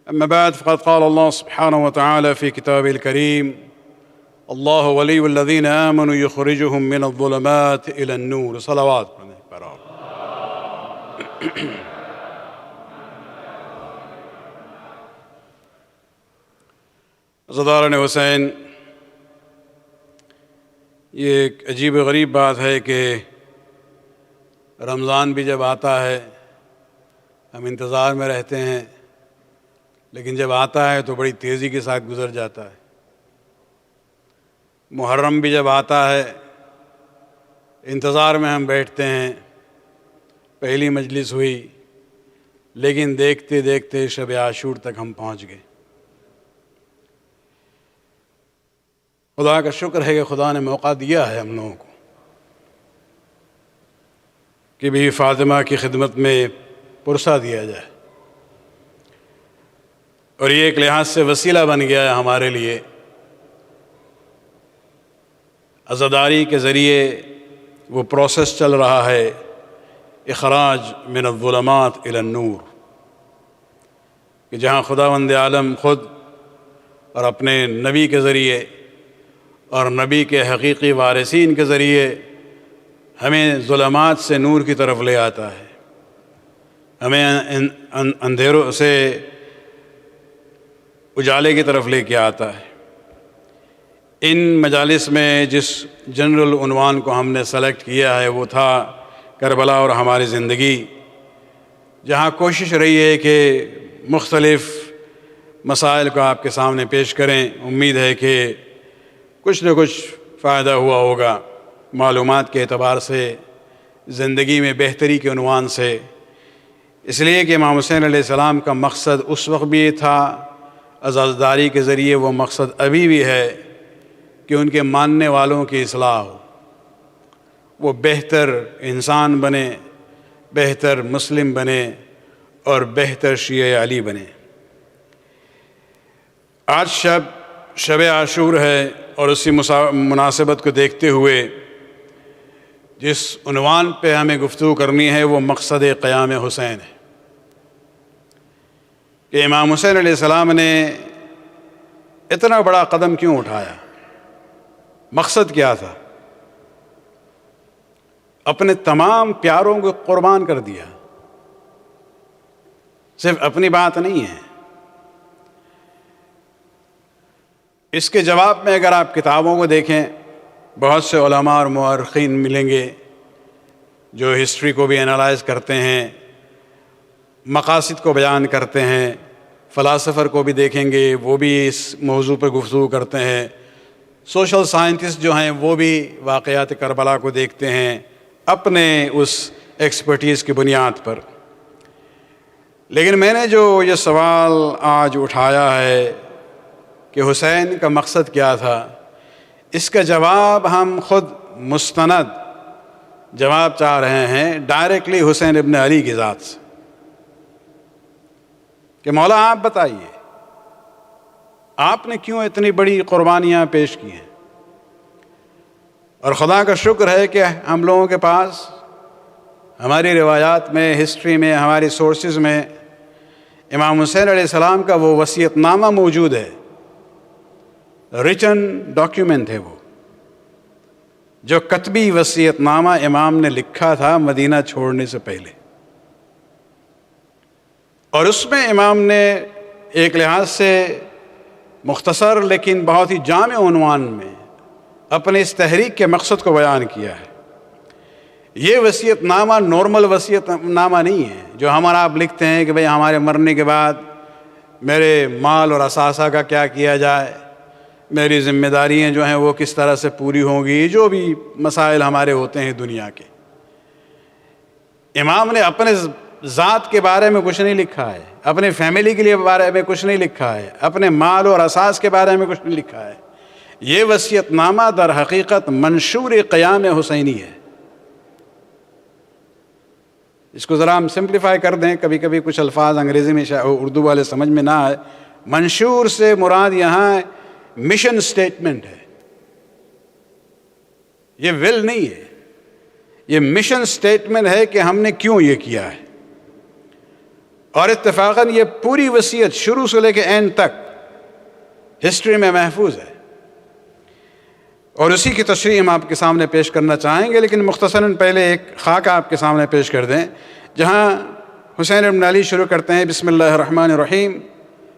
أما بعد فقد قال الله سبحانه وتعالى في كتابه الكريم الله ولي الذين آمنوا يخرجهم من الظلمات إلى النور. صلوات برابر. عزاداران حسین، یہ ایک عجیب و غریب بات ہے کہ رمضان بھی جب آتا ہے ہم انتظار میں رہتے ہیں، لیکن جب آتا ہے تو بڑی تیزی کے ساتھ گزر جاتا ہے۔ محرم بھی جب آتا ہے انتظار میں ہم بیٹھتے ہیں، پہلی مجلس ہوئی، لیکن دیکھتے دیکھتے شب عاشور تک ہم پہنچ گئے۔ خدا کا شکر ہے کہ خدا نے موقع دیا ہے ہم لوگوں کو کہ بھی فاطمہ کی خدمت میں پرسہ دیا جائے، اور یہ ایک لحاظ سے وسیلہ بن گیا ہے ہمارے لیے۔ عزاداری کے ذریعے وہ پروسیس چل رہا ہے، اخراج من الظلمات الی النور، کہ جہاں خداوند عالم خود اور اپنے نبی کے ذریعے اور نبی کے حقیقی وارثین کے ذریعے ہمیں ظلمات سے نور کی طرف لے آتا ہے، ہمیں اندھیروں سے اجالے کی طرف لے کے آتا ہے۔ ان مجالس میں جس جنرل عنوان کو ہم نے سلیکٹ کیا ہے وہ تھا کربلا اور ہماری زندگی، جہاں کوشش رہی ہے کہ مختلف مسائل کو آپ کے سامنے پیش کریں۔ امید ہے کہ کچھ نہ کچھ فائدہ ہوا ہوگا، معلومات کے اعتبار سے، زندگی میں بہتری کے عنوان سے، اس لیے کہ امام حسین علیہ السلام کا مقصد اس وقت بھی تھا، عزاداری کے ذریعے وہ مقصد ابھی بھی ہے کہ ان کے ماننے والوں کی اصلاح ہو، وہ بہتر انسان بنے، بہتر مسلم بنے اور بہتر شیعہ علی بنے۔ آج شب عاشور ہے، اور اسی مناسبت کو دیکھتے ہوئے جس عنوان پہ ہمیں گفتگو کرنی ہے وہ مقصد قیام حسین ہے، کہ امام حسین علیہ السلام نے اتنا بڑا قدم کیوں اٹھایا، مقصد کیا تھا؟ اپنے تمام پیاروں کو قربان کر دیا، صرف اپنی بات نہیں ہے۔ اس کے جواب میں اگر آپ کتابوں کو دیکھیں، بہت سے علماء اور مورخین ملیں گے جو ہسٹری کو بھی انالائز کرتے ہیں، مقاصد کو بیان کرتے ہیں، فلاسفر کو بھی دیکھیں گے، وہ بھی اس موضوع پہ گفتگو کرتے ہیں، سوشل سائنٹسٹ جو ہیں وہ بھی واقعات کربلا کو دیکھتے ہیں اپنے اس ایکسپرٹیز کی بنیاد پر۔ لیکن میں نے جو یہ سوال آج اٹھایا ہے کہ حسین کا مقصد کیا تھا، اس کا جواب ہم خود مستند جواب چاہ رہے ہیں ڈائریکٹلی حسین ابن علی کی ذات سے، کہ مولا آپ بتائیے آپ نے کیوں اتنی بڑی قربانیاں پیش کی ہیں؟ اور خدا کا شکر ہے کہ ہم لوگوں کے پاس ہماری روایات میں، ہسٹری میں، ہماری سورسز میں امام حسین علیہ السلام کا وہ وصیت نامہ موجود ہے، ریٹن ڈاکیومنٹ ہے، وہ جو کتبی وصیت نامہ امام نے لکھا تھا مدینہ چھوڑنے سے پہلے، اور اس میں امام نے ایک لحاظ سے مختصر لیکن بہت ہی جامع عنوان میں اپنے اس تحریک کے مقصد کو بیان کیا ہے۔ یہ وصیت نامہ نارمل وصیت نامہ نہیں ہے جو ہم اور آپ لکھتے ہیں کہ بھئی ہمارے مرنے کے بعد میرے مال اور اثاثہ کا کیا کیا جائے، میری ذمہ داریاں جو ہیں وہ کس طرح سے پوری ہوں گی، جو بھی مسائل ہمارے ہوتے ہیں دنیا کے۔ امام نے اپنے ذات کے بارے میں کچھ نہیں لکھا ہے، اپنے فیملی کے لیے بارے میں کچھ نہیں لکھا ہے، اپنے مال اور اثاث کے بارے میں کچھ نہیں لکھا ہے۔ یہ وصیت نامہ در حقیقت منشور قیام حسینی ہے۔ اس کو ذرا ہم سمپلیفائی کر دیں، کبھی کبھی کچھ الفاظ انگریزی میں اردو والے سمجھ میں نہ آئے۔ منشور سے مراد یہاں مشن سٹیٹمنٹ ہے، یہ ول نہیں ہے، یہ مشن سٹیٹمنٹ ہے کہ ہم نے کیوں یہ کیا ہے۔ اور اتفاقاً یہ پوری وصیت شروع سے لے کے اینڈ تک ہسٹری میں محفوظ ہے، اور اسی کی تشریح ہم آپ کے سامنے پیش کرنا چاہیں گے، لیکن مختصراً پہلے ایک خاکہ آپ کے سامنے پیش کر دیں جہاں حسین بن علی شروع کرتے ہیں بسم اللہ الرحمن الرحیم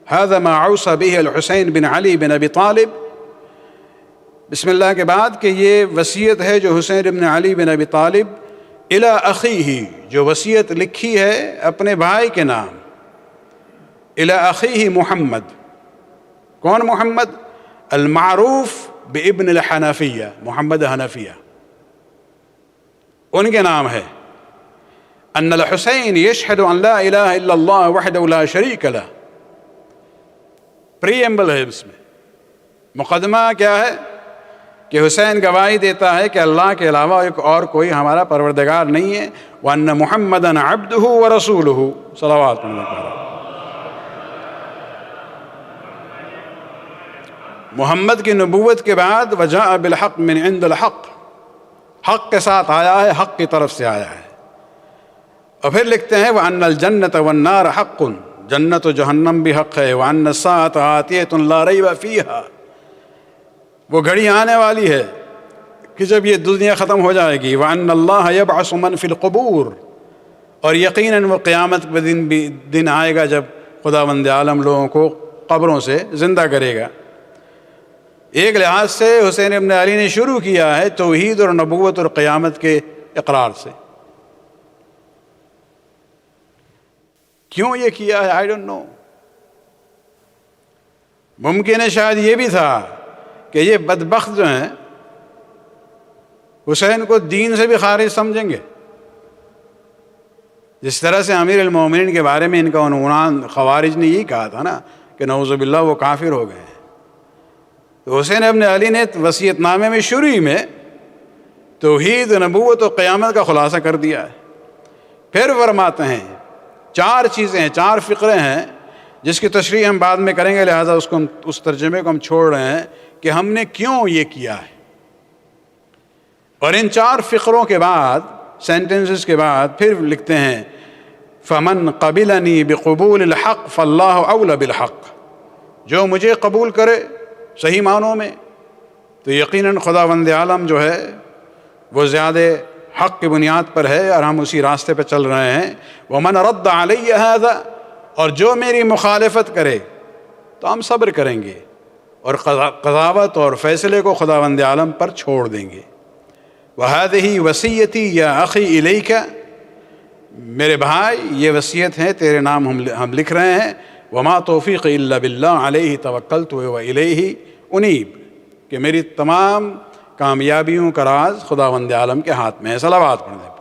هذا ما اوصى به الحسین بن علی بن ابی طالب، بسم اللہ کے بعد کہ یہ وصیت ہے جو حسین بن علی بن ابی طالب الی اخیہ، جو وصیت لکھی ہے اپنے بھائی کے نام، الی اخیہ محمد، کون محمد؟ المعروف بابن الحنفیہ، محمد حنفیہ ان کے نام ہے، ان الحسین یشہد ان لا الہ الا اللہ وحدہ لا شریک لہ، پریمبل ہے اس میں، مقدمہ کیا ہے کہ حسین گواہی دیتا ہے کہ اللہ کے علاوہ ایک اور کوئی ہمارا پروردگار نہیں ہے، وَأَنَّ مُحَمَّدًا عَبْدُهُ وَرَسُولُهُ، صلوات پڑھنے کا محمد کی نبوت کے بعد وَجَاءَ بِالْحَقِّ مِنْ عِنْدِ الْحَقِّ، حق کے ساتھ آیا ہے، حق کی طرف سے آیا ہے، اور پھر لکھتے ہیں وَأَنَّ الْجَنَّةَ وَالنَّارَ حَقٌّ، جنت و جہنم بھی حق ہے، وَأَنَّ السَّاعَةَ آتِيَةٌ لَا رَيْبَ فِيهَا، وہ گھڑی آنے والی ہے کہ جب یہ دنیا ختم ہو جائے گی، وَأَنَّ اللَّهَ يَبْعَثُ مَنْ فِي الْقُبُورِ، اور یقیناً وہ قیامت کے دن آئے گا جب خداوند عالم لوگوں کو قبروں سے زندہ کرے گا۔ ایک لحاظ سے حسین ابن علی نے شروع کیا ہے توحید اور نبوت اور قیامت کے اقرار سے۔ کیوں یہ کیا ہے آئی ڈونٹ نو، ممکن ہے شاید یہ بھی تھا کہ یہ بدبخت جو ہیں حسین کو دین سے بھی خارج سمجھیں گے، جس طرح سے امیر المومنین کے بارے میں ان کا عنوان خوارج نے یہی کہا تھا نا کہ نعوذ باللہ وہ کافر ہو گئے ہیں۔ تو حسین ابن علی نے وصیت نامے میں شروع میں توحید، نبوت و قیامت کا خلاصہ کر دیا ہے۔ پھر فرماتے ہیں 4 چیزیں ہیں، 4 فقرے ہیں جس کی تشریح ہم بعد میں کریں گے، لہٰذا اس ترجمے کو ہم چھوڑ رہے ہیں کہ ہم نے کیوں یہ کیا ہے، اور ان 4 فقروں کے بعد، سینٹنسز کے بعد پھر لکھتے ہیں فَمَنْ قَبِلَنِي بِقُبُولِ الْحَقِّ فَاللَّهُ أَوْلَى بِالْحَقِّ، جو مجھے قبول کرے صحیح معنوں میں تو یقیناً خداوند عالم جو ہے وہ زیادہ حق کی بنیاد پر ہے اور ہم اسی راستے پہ چل رہے ہیں۔ وَمَنْ رَدَّ عَلَيَّ هَذَا، اور جو میری مخالفت کرے تو ہم صبر کریں گے اور قضاوت اور فیصلے کو خداوند عالم پر چھوڑ دیں گے۔ وَهَذِهِ وَصِيَّتِي يَا أَخِي إِلَيْكَ، میرے بھائی یہ وصیت ہے تیرے نام ہم لکھ رہے ہیں۔ وَمَا تَوْفِيقِ إِلَّا بِاللَّهِ عَلَيْهِ تَوَكَّلْتُ وَإِلَيْهِ أُنِيبُ، کہ میری تمام کامیابیوں کا راز خداوند عالم کے ہاتھ میں ہے۔ صلوات پڑھ دیں۔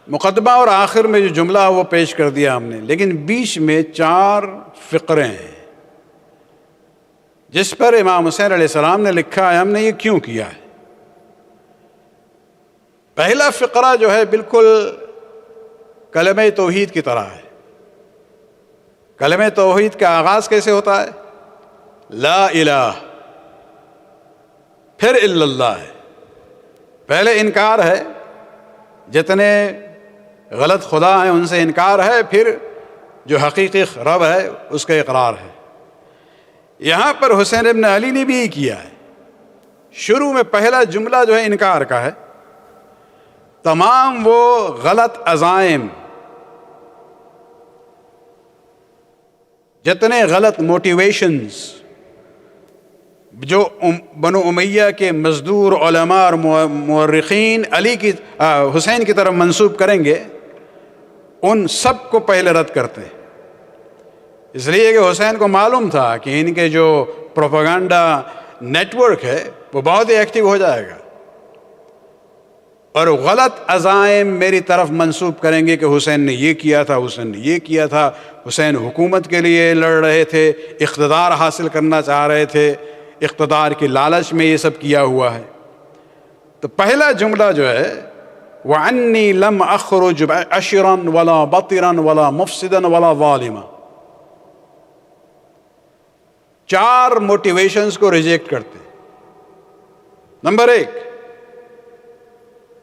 مقدمہ اور آخر میں جو جملہ وہ پیش کر دیا ہم نے، لیکن بیچ میں 4 فقرے ہیں جس پر امام حسین علیہ السلام نے لکھا ہے ہم نے یہ کیوں کیا ہے۔ پہلا فقرہ جو ہے بالکل کلمہ توحید کی طرح ہے۔ کلمہ توحید کا آغاز کیسے ہوتا ہے؟ لا الہ، پھر الا اللہ ہے۔ پہلے انکار ہے، جتنے غلط خدا ہیں ان سے انکار ہے، پھر جو حقیقی رب ہے اس کا اقرار ہے۔ یہاں پر حسین ابن علی نے بھی یہ کیا ہے۔ شروع میں پہلا جملہ جو ہے انکار کا ہے، تمام وہ غلط عزائم، جتنے غلط موٹیویشنز جو بنو امیہ کے مزدور علماء اور مورخین حسین کی طرف منسوب کریں گے، ان سب کو پہلے رد کرتے ہیں، اس لیے کہ حسین کو معلوم تھا کہ ان کے جو پروپیگنڈا نیٹ ورک ہے وہ بہت ہی ایکٹیو ہو جائے گا، اور غلط عزائم میری طرف منسوب کریں گے کہ حسین نے یہ کیا تھا، حسین نے یہ کیا تھا، حسین حکومت کے لیے لڑ رہے تھے، اقتدار حاصل کرنا چاہ رہے تھے، اقتدار کی لالچ میں یہ سب کیا ہوا ہے۔ تو پہلا جملہ جو ہے وَعَنِّي لَمْ أَخْرُجْ عَشِرًا وَلَا بَطِرًا وَلَا مُفْسِدًا وَلَا ظَالِمًا، 4 موٹیویشنز کو ریجیکٹ کرتے۔ نمبر 1،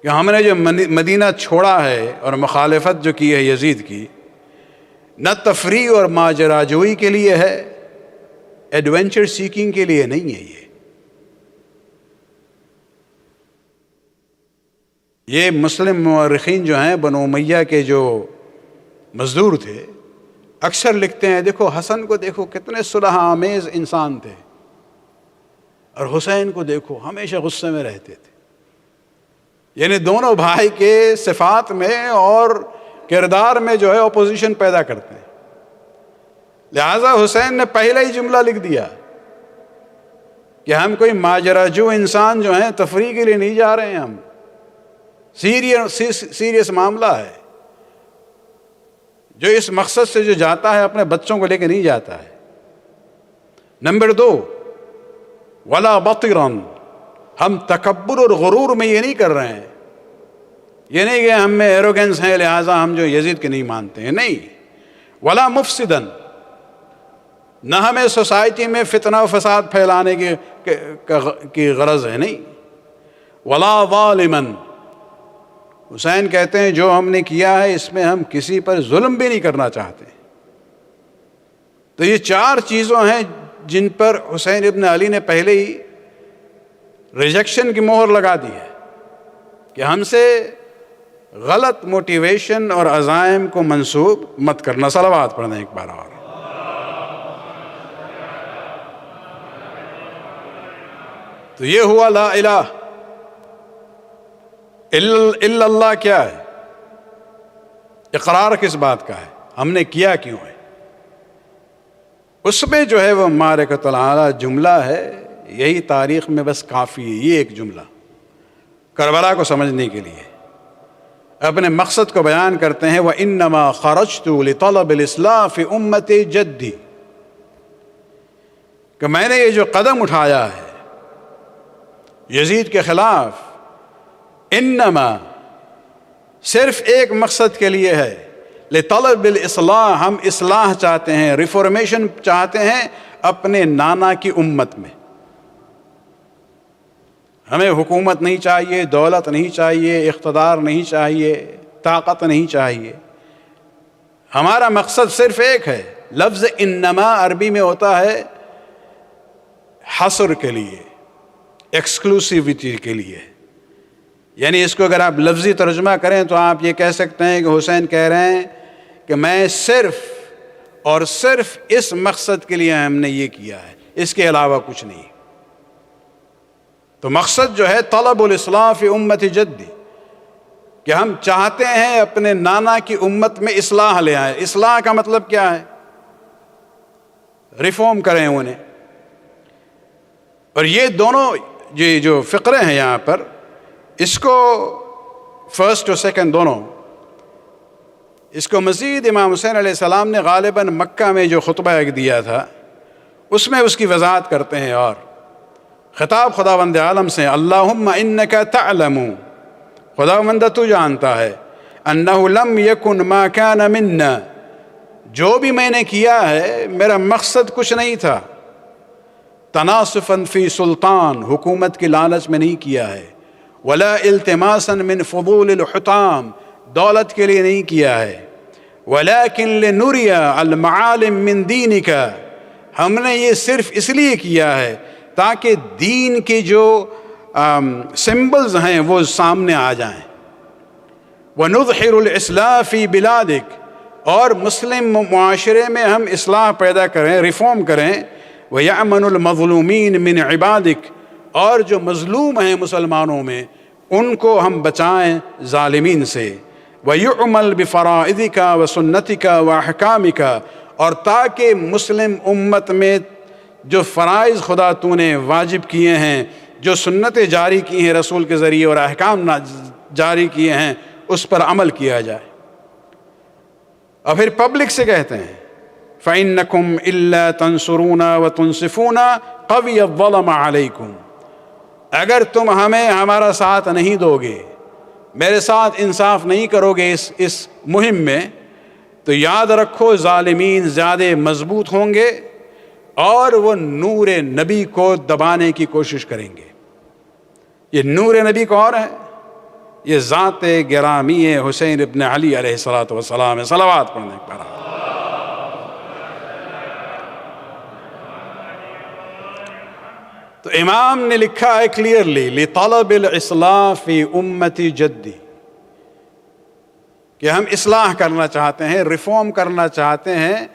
کہ ہم نے جو مدینہ چھوڑا ہے اور مخالفت جو کی ہے یزید کی، نہ تفریح اور ماجراجوئی کے لیے ہے، ایڈونچر سیکنگ کے لیے نہیں ہے۔ یہ مسلم مورخین جو ہیں بنو امیہ کے جو مزدور تھے اکثر لکھتے ہیں، دیکھو حسن کو دیکھو کتنے صلح آمیز انسان تھے، اور حسین کو دیکھو ہمیشہ غصے میں رہتے تھے۔ یعنی دونوں بھائی کے صفات میں اور کردار میں جو ہے اپوزیشن پیدا کرتے ہیں۔ لہذا حسین نے پہلا ہی جملہ لکھ دیا کہ ہم کوئی ماجراجو انسان جو ہیں تفریح کے لیے نہیں جا رہے ہیں، ہم سیریس معاملہ ہے۔ جو اس مقصد سے جو جاتا ہے اپنے بچوں کو لے کے نہیں جاتا ہے۔ نمبر 2، ولا بطرن، ہم تکبر اور غرور میں یہ نہیں کر رہے ہیں، یہ نہیں کہ ہم میں ایروگنس ہے لہٰذا ہم جو یزید کے نہیں مانتے ہیں، نہیں۔ ولا مفسدن، نہ ہمیں سوسائٹی میں فتنہ و فساد پھیلانے کی غرض ہے، نہیں۔ ولا ظالمن، حسین کہتے ہیں جو ہم نے کیا ہے اس میں ہم کسی پر ظلم بھی نہیں کرنا چاہتے۔ تو یہ 4 چیزوں ہیں جن پر حسین ابن علی نے پہلے ہی ریجیکشن کی مہر لگا دی ہے کہ ہم سے غلط موٹیویشن اور عزائم کو منسوب مت کرنا۔ صلوات پڑھنا ایک بار اور۔ تو یہ ہوا لا الہ الا اللہ کیا ہے، اقرار کس بات کا ہے، ہم نے کیا کیوں ہے، اس میں جو ہے وہ معرکۃ العلیٰ جملہ ہے، یہی تاریخ میں بس کافی ہے، یہ ایک جملہ کربلا کو سمجھنے کے لیے اپنے مقصد کو بیان کرتے ہیں۔ وَإِنَّمَا خَرَجْتُ لِطَلَبِ الْإِصْلَاحِ فِي أُمَّتِ جَدِّي، کہ میں نے یہ جو قدم اٹھایا ہے یزید کے خلاف، انما صرف ایک مقصد کے لیے ہے، لطلب الاصلاح، ہم اصلاح چاہتے ہیں، ریفارمیشن چاہتے ہیں اپنے نانا کی امت میں۔ ہمیں حکومت نہیں چاہیے، دولت نہیں چاہیے، اقتدار نہیں چاہیے، طاقت نہیں چاہیے، ہمارا مقصد صرف ایک ہے۔ لفظ انما عربی میں ہوتا ہے حصر کے لیے، ایکسکلوسیوٹی کے لیے، یعنی اس کو اگر آپ لفظی ترجمہ کریں تو آپ یہ کہہ سکتے ہیں کہ حسین کہہ رہے ہیں کہ میں صرف اور صرف اس مقصد کے لیے ہم نے یہ کیا ہے، اس کے علاوہ کچھ نہیں۔ تو مقصد جو ہے طلب الاصلاح فی امت جدی، کہ ہم چاہتے ہیں اپنے نانا کی امت میں اصلاح لے آئیں۔ اصلاح کا مطلب کیا ہے؟ ریفارم کریں انہیں۔ اور یہ دونوں جو فقرے ہیں یہاں پر، اس کو فرسٹ اور سیکنڈ دونوں، اس کو مزید امام حسین علیہ السلام نے غالباً مکہ میں جو خطبہ ایک دیا تھا اس میں اس کی وضاحت کرتے ہیں، اور خطاب خداوند عالم سے، اللہم انک تعلم، خداوند تو جانتا ہے، انہ لم یکن ما کان منا، جو بھی میں نے کیا ہے میرا مقصد کچھ نہیں تھا، تناصفاً فی سلطان، حکومت کی لالچ میں نہیں کیا ہے، ولا التماسا من فضول الحطام، دولت کے لیے نہیں کیا ہے، ولیکن لنری المعالم من دینک، ہم نے یہ صرف اس لیے کیا ہے تاکہ دین کے جو سمبلز ہیں وہ سامنے آ جائیں، وَنُظْحِرُ الْإِصْلَاحَ فِي بِلَادِكَ، اور مسلم معاشرے میں ہم اصلاح پیدا کریں، ریفارم کریں، وَيَأْمَنُ الْمَظْلُومِينَ مِنْ عِبَادِكَ، اور جو مظلوم ہیں مسلمانوں میں ان کو ہم بچائیں ظالمین سے، وَيُعْمَلْ بِفَرَائِضِكَ وَسُنَّتِكَ وَأَحْكَامِكَ، اور تاکہ مسلم امت میں جو فرائض خدا تو نے واجب کیے ہیں، جو سنتیں جاری کی ہیں رسول کے ذریعے اور احکام جاری کیے ہیں، اس پر عمل کیا جائے۔ اور پھر پبلک سے کہتے ہیں فَإِنَّكُمْ إِلَّا تَنْصُرُونَ وَتُنْصِفُونَ قَوِيَ الظَّلَمَ عَلَيْكُمْ، اگر تم ہمیں ہمارا ساتھ نہیں دو گے، میرے ساتھ انصاف نہیں کرو گے اس مہم میں، تو یاد رکھو ظالمین زیادہ مضبوط ہوں گے اور وہ نور نبی کو دبانے کی کوشش کریں گے۔ یہ نور نبی کون ہے؟ یہ ذات گرامی حسین ابن علی علیہ الصلوۃ والسلام ہے. صلوات پڑھنے پر تو امام نے لکھا ہے کلیئرلی لطلب الاصلاح فی امتی جدی، کہ ہم اصلاح کرنا چاہتے ہیں، ریفارم کرنا چاہتے ہیں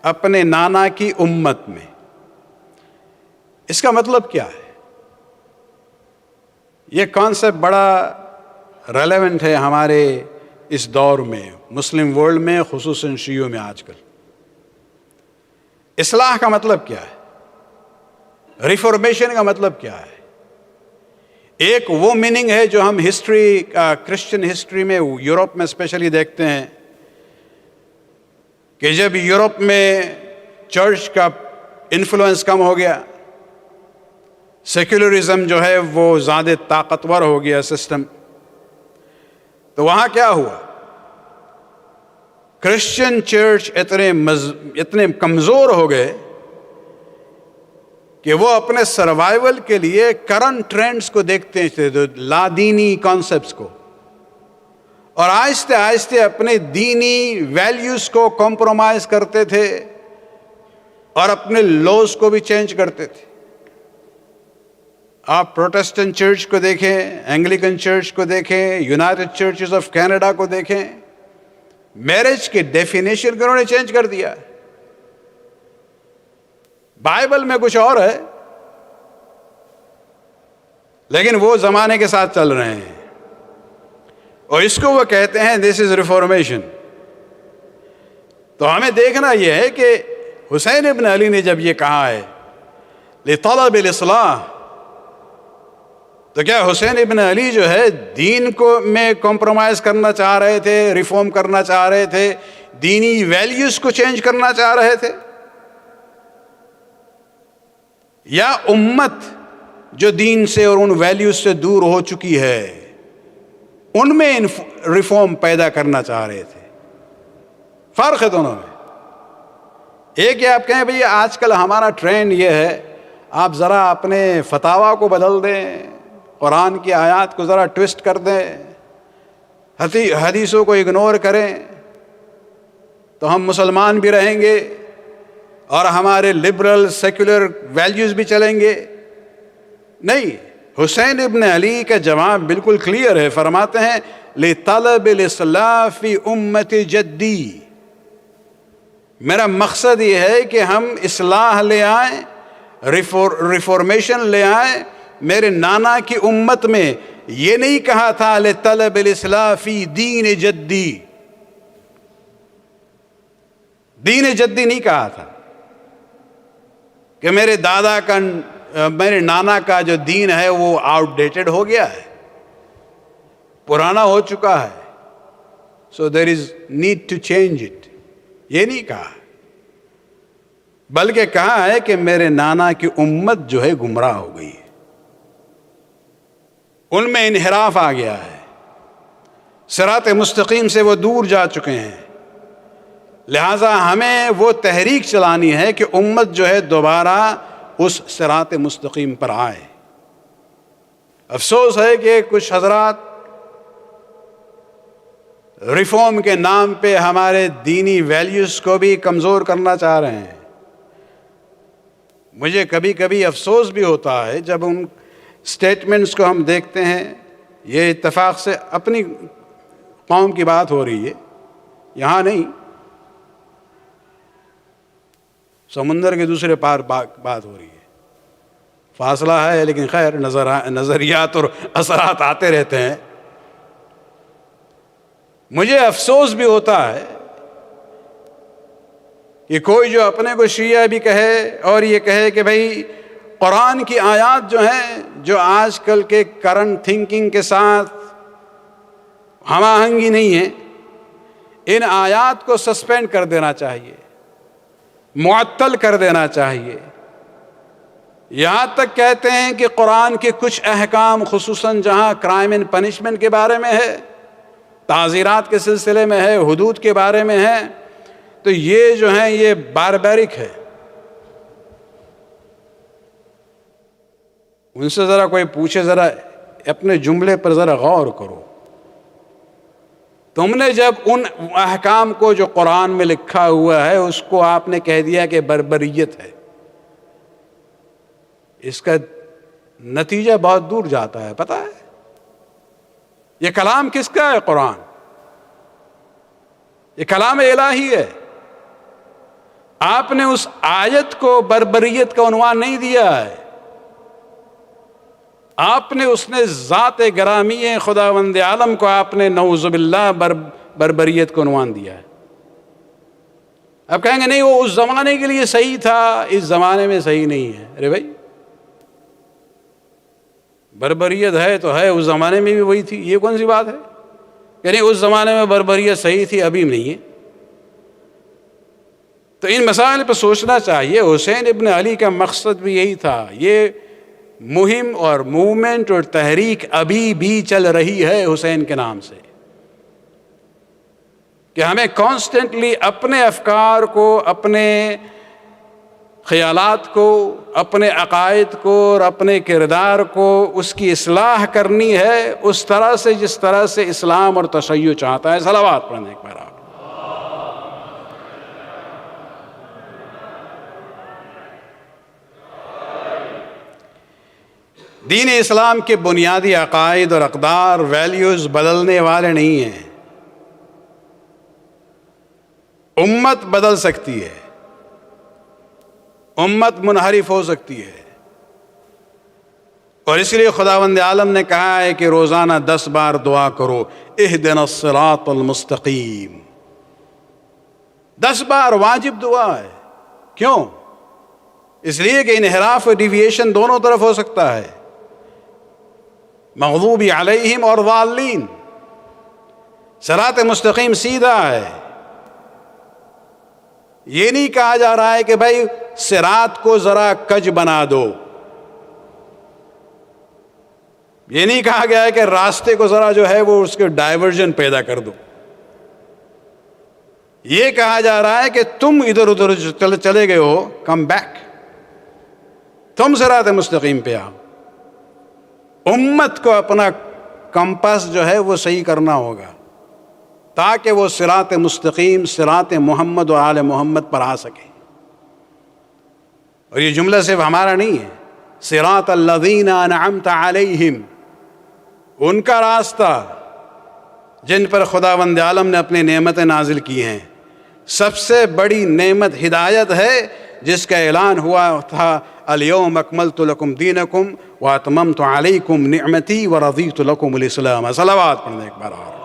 اپنے نانا کی امت میں. اس کا مطلب کیا ہے؟ یہ کانسیپٹ بڑا ریلیونٹ ہے ہمارے اس دور میں، مسلم ورلڈ میں، خصوصاً شیعوں میں آج کل. اصلاح کا مطلب کیا ہے؟ ریفارمیشن کا مطلب کیا ہے؟ ایک وہ میننگ ہے جو ہم ہسٹری، کرسچن ہسٹری میں، یورپ میں اسپیشلی دیکھتے ہیں کہ جب یورپ میں چرچ کا انفلوئنس کم ہو گیا، سیکولرزم جو ہے وہ زیادہ طاقتور ہو گیا سسٹم، تو وہاں کیا ہوا؟ کرسچن چرچ اتنے کمزور ہو گئے کہ وہ اپنے سروائیول کے لیے کرنٹ ٹرینڈز کو دیکھتے تھے، لادینی کانسیپٹس کو، اور آہستہ آہستہ اپنے دینی ویلیوز کو کمپرومائز کرتے تھے اور اپنے لوز کو بھی چینج کرتے تھے. آپ پروٹسٹنٹ چرچ کو دیکھیں، اینگلیکن چرچ کو دیکھیں، یونائٹڈ چرچز آف کینیڈا کو دیکھیں، میرج کی ڈیفینیشن کو انہوں نے چینج کر دیا. بائبل میں کچھ اور ہے، لیکن وہ زمانے کے ساتھ چل رہے ہیں، اور اس کو وہ کہتے ہیں دس از ریفارمیشن. تو ہمیں دیکھنا یہ ہے کہ حسین ابن علی نے جب یہ کہا ہے لطلب الاصلاح، تو کیا حسین ابن علی جو ہے دین کو میں کمپرومائز کرنا چاہ رہے تھے، ریفارم کرنا چاہ رہے تھے، دینی ویلیوز کو چینج کرنا چاہ رہے تھے، یا امت جو دین سے اور ان ویلیوز سے دور ہو چکی ہے ان میں ریفارم پیدا کرنا چاہ رہے تھے؟ فرق ہے دونوں میں. ایک یہ آپ کہیں بھئی آج کل ہمارا ٹرینڈ یہ ہے، آپ ذرا اپنے فتاویٰ کو بدل دیں، قرآن کی آیات کو ذرا ٹویسٹ کر دیں، حدیثوں کو اگنور کریں تو ہم مسلمان بھی رہیں گے اور ہمارے لبرل سیکولر ویلیوز بھی چلیں گے. نہیں، حسین ابن علی کا جواب بالکل کلیئر ہے. فرماتے ہیں لطلب الاصلاح فی امت جدی، میرا مقصد یہ ہے کہ ہم اصلاح لے آئیں، ریفارمیشن لے آئیں میرے نانا کی امت میں. یہ نہیں کہا تھا لطلب الاصلاح فی دین جدی، دین جدی نہیں کہا تھا کہ میرے دادا کا، میرے نانا کا جو دین ہے وہ آؤٹ ڈیٹڈ ہو گیا ہے، پرانا ہو چکا ہے، so there is need to change it. یہ نہیں کہا، بلکہ کہا ہے کہ میرے نانا کی امت جو ہے گمراہ ہو گئی ہے، ان میں انحراف آ گیا ہے، صراط مستقیم سے وہ دور جا چکے ہیں. لہٰذا ہمیں وہ تحریک چلانی ہے کہ امت جو ہے دوبارہ اس صراط مستقیم پر آئے. افسوس ہے کہ کچھ حضرات ریفارم کے نام پہ ہمارے دینی ویلیوز کو بھی کمزور کرنا چاہ رہے ہیں. مجھے کبھی کبھی افسوس بھی ہوتا ہے جب ان سٹیٹمنٹس کو ہم دیکھتے ہیں. یہ اتفاق سے اپنی قوم کی بات ہو رہی ہے، یہاں نہیں، سمندر کے دوسرے پار بات ہو رہی ہے. فاصلہ ہے لیکن خیر نظریات اور اثرات آتے رہتے ہیں. مجھے افسوس بھی ہوتا ہے کہ کوئی جو اپنے کو شیعہ بھی کہے اور یہ کہے کہ بھئی قرآن کی آیات جو ہیں، جو آج کل کے کرنٹ تھنکنگ کے ساتھ ہم آہنگی نہیں ہیں، ان آیات کو سسپینڈ کر دینا چاہیے، معطل کر دینا چاہیے. یہاں تک کہتے ہیں کہ قرآن کے کچھ احکام، خصوصاً جہاں کرائم اینڈ پنشمنٹ کے بارے میں ہے، تعزیرات کے سلسلے میں ہے، حدود کے بارے میں ہے، تو یہ جو ہیں یہ باربیرک ہے. ان سے ذرا کوئی پوچھے ذرا اپنے جملے پر ذرا غور کرو. تم نے جب ان احکام کو جو قرآن میں لکھا ہوا ہے اس کو آپ نے کہہ دیا کہ بربریت ہے، اس کا نتیجہ بہت دور جاتا ہے. پتہ ہے یہ کلام کس کا ہے؟ قرآن. یہ کلام الہی ہے. آپ نے اس آیت کو بربریت کا عنوان نہیں دیا ہے، آپ نے اس نے ذات گرامی خداوند عالم کو آپ نے نعوذ باللہ بربریت کو عنوان دیا ہے. اب کہیں گے نہیں وہ اس زمانے کے لیے صحیح تھا، اس زمانے میں صحیح نہیں ہے. ارے بھائی بربریت ہے تو ہے، اس زمانے میں بھی وہی تھی، یہ کون سی بات ہے؟ یعنی اس زمانے میں بربریت صحیح تھی، ابھی نہیں ہے. تو ان مسائل پہ سوچنا چاہیے. حسین ابن علی کا مقصد بھی یہی تھا. یہ مہم اور موومنٹ اور تحریک ابھی بھی چل رہی ہے حسین کے نام سے، کہ ہمیں کانسٹنٹلی اپنے افکار کو، اپنے خیالات کو، اپنے عقائد کو اور اپنے کردار کو اس کی اصلاح کرنی ہے اس طرح سے جس طرح سے اسلام اور تشیع چاہتا ہے. صلوات پڑھنے ایک بار آپ. دین اسلام کے بنیادی عقائد اور اقدار، ویلیوز بدلنے والے نہیں ہیں. امت بدل سکتی ہے، امت منحرف ہو سکتی ہے، اور اس لیے خداوند عالم نے کہا ہے کہ روزانہ 10 بار دعا کرو، اہدنا الصراط المستقیم. 10 بار واجب دعا ہے. کیوں؟ اس لیے کہ انحراف و ڈیویشن دونوں طرف ہو سکتا ہے، مغضوب علیہم اور ضالین. صراط مستقیم سیدھا ہے. یہ نہیں کہا جا رہا ہے کہ بھائی صراط کو ذرا کج بنا دو، یہ نہیں کہا گیا ہے کہ راستے کو ذرا جو ہے وہ اس کے ڈائیورژن پیدا کر دو. یہ کہا جا رہا ہے کہ تم ادھر ادھر چلے گئے ہو، کم بیک، تم صراط مستقیم پہ آؤ. امت کو اپنا کمپس جو ہے وہ صحیح کرنا ہوگا تاکہ وہ صراط مستقیم، صراط محمد و آل محمد پر آ سکے. اور یہ جملہ صرف ہمارا نہیں ہے. صراط الذین انعمت علیہم، ان کا راستہ جن پر خداوند عالم نے اپنی نعمتیں نازل کی ہیں. سب سے بڑی نعمت ہدایت ہے جس کا اعلان ہوا تھا، الیوم اکملت لکم دینکم واتممت علیکم نعمتی ورضیت لکم الاسلام. صلوات پڑھنے ایک بار اور.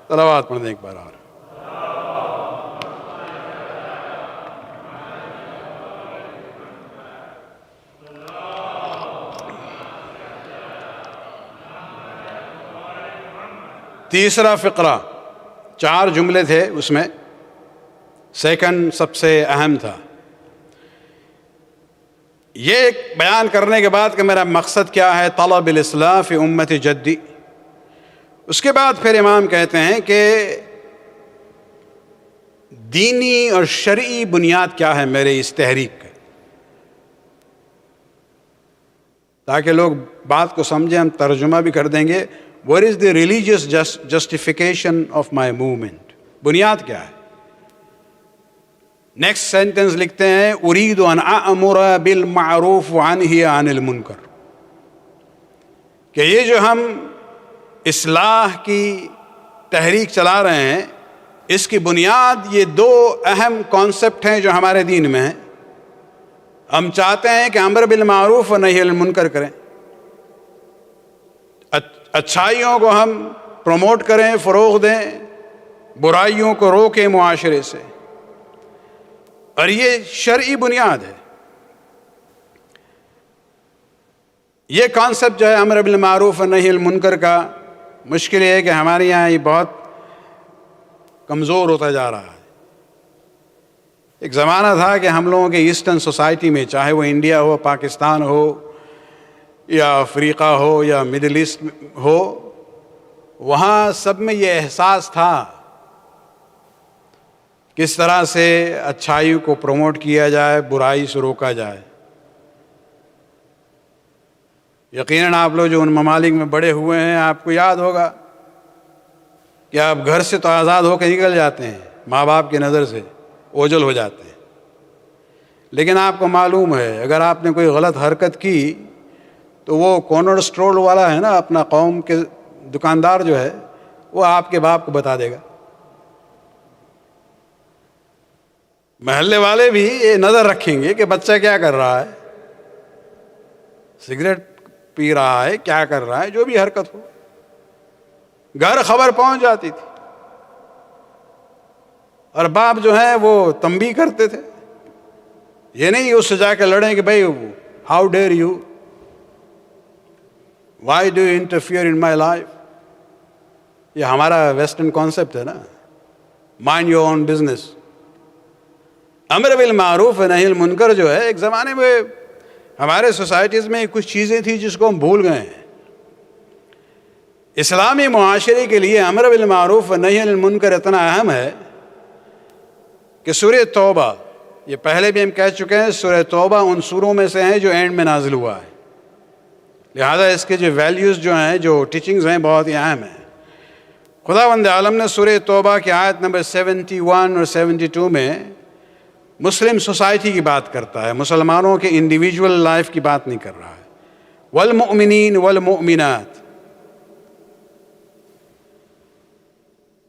صلوات پڑھنے ایک بار اور. تیسرا فقرہ، 4 جملے تھے اس میں، سیکنڈ سب سے اہم تھا. یہ بیان کرنے کے بعد کہ میرا مقصد کیا ہے، طلب الاصلاح فی امت جدی. اس کے بعد پھر امام کہتے ہیں کہ دینی اور شرعی بنیاد کیا ہے میرے اس تحریک کا، تاکہ لوگ بات کو سمجھیں. ہم ترجمہ بھی کر دیں گے. What is the religious justification of my movement؟ بنیاد کیا ہے؟ نیکسٹ سینٹنس لکھتے ہیں، اريد ان اامر بالمعروف وانهی عن المنکر. کہ یہ جو ہم اصلاح کی تحریک چلا رہے ہیں، اس کی بنیاد یہ 2 اہم کانسیپٹ ہیں جو ہمارے دین میں ہیں. ہم چاہتے ہیں کہ امر بالمعروف و نہی عن المنکر کریں، اچھائیوں کو ہم پروموٹ کریں، فروغ دیں، برائیوں کو روکیں معاشرے سے. اور یہ شرعی بنیاد ہے. یہ کانسیپٹ جو ہے امر بالمعروف و نہی عن المنکر کا، مشکل یہ ہے کہ ہمارے یہاں یہ بہت کمزور ہوتا جا رہا ہے. ایک زمانہ تھا کہ ہم لوگوں کے ایسٹرن سوسائٹی میں، چاہے وہ انڈیا ہو، پاکستان ہو، یا افریقہ ہو، یا مڈل ایسٹ ہو، وہاں سب میں یہ احساس تھا کس طرح سے اچھائی کو پروموٹ کیا جائے، برائی سے روکا جائے. یقیناً آپ لوگ جو ان ممالک میں بڑے ہوئے ہیں آپ کو یاد ہوگا کہ آپ گھر سے تو آزاد ہو کے نکل جاتے ہیں، ماں باپ کی نظر سے اوجھل ہو جاتے ہیں، لیکن آپ کو معلوم ہے اگر آپ نے کوئی غلط حرکت کی تو وہ کارنر اسٹور والا ہے نا، اپنا قوم کے دکاندار جو ہے، وہ آپ کے باپ کو بتا دے گا، محلے والے بھی یہ نظر رکھیں گے کہ بچہ کیا کر رہا ہے، سگریٹ پی رہا ہے، کیا کر رہا ہے، جو بھی حرکت ہو، گھر خبر پہنچ جاتی تھی، اور باپ جو ہیں وہ تنبیہ کرتے تھے، یہ نہیں اس سے جا کے لڑیں کہ بھائی how dare you, why do you interfere in my life, یہ ہمارا ویسٹرن کانسیپٹ ہے نا، مائنڈ یور اون بزنس۔ امر بالمعروف و نہی المنکر جو ہے، ایک زمانے میں ہمارے سوسائٹیز میں کچھ چیزیں تھیں جس کو ہم بھول گئے ہیں۔ اسلامی معاشرے کے لیے امر بالمعروف و نہی المنکر اتنا اہم ہے کہ سورہ توبہ، یہ پہلے بھی ہم کہہ چکے ہیں، سورہ توبہ ان سوروں میں سے ہیں جو اینڈ میں نازل ہوا ہے، لہذا اس کے جو ویلیوز جو ہیں، جو ٹیچنگز ہیں، بہت ہی اہم ہیں۔ خداوند عالم نے سورہ توبہ کی آیت نمبر 71 اور 72 میں مسلم سوسائٹی کی بات کرتا ہے، مسلمانوں کے انڈیویجول لائف کی بات نہیں کر رہا ہے۔ والمؤمنین والمؤمنات،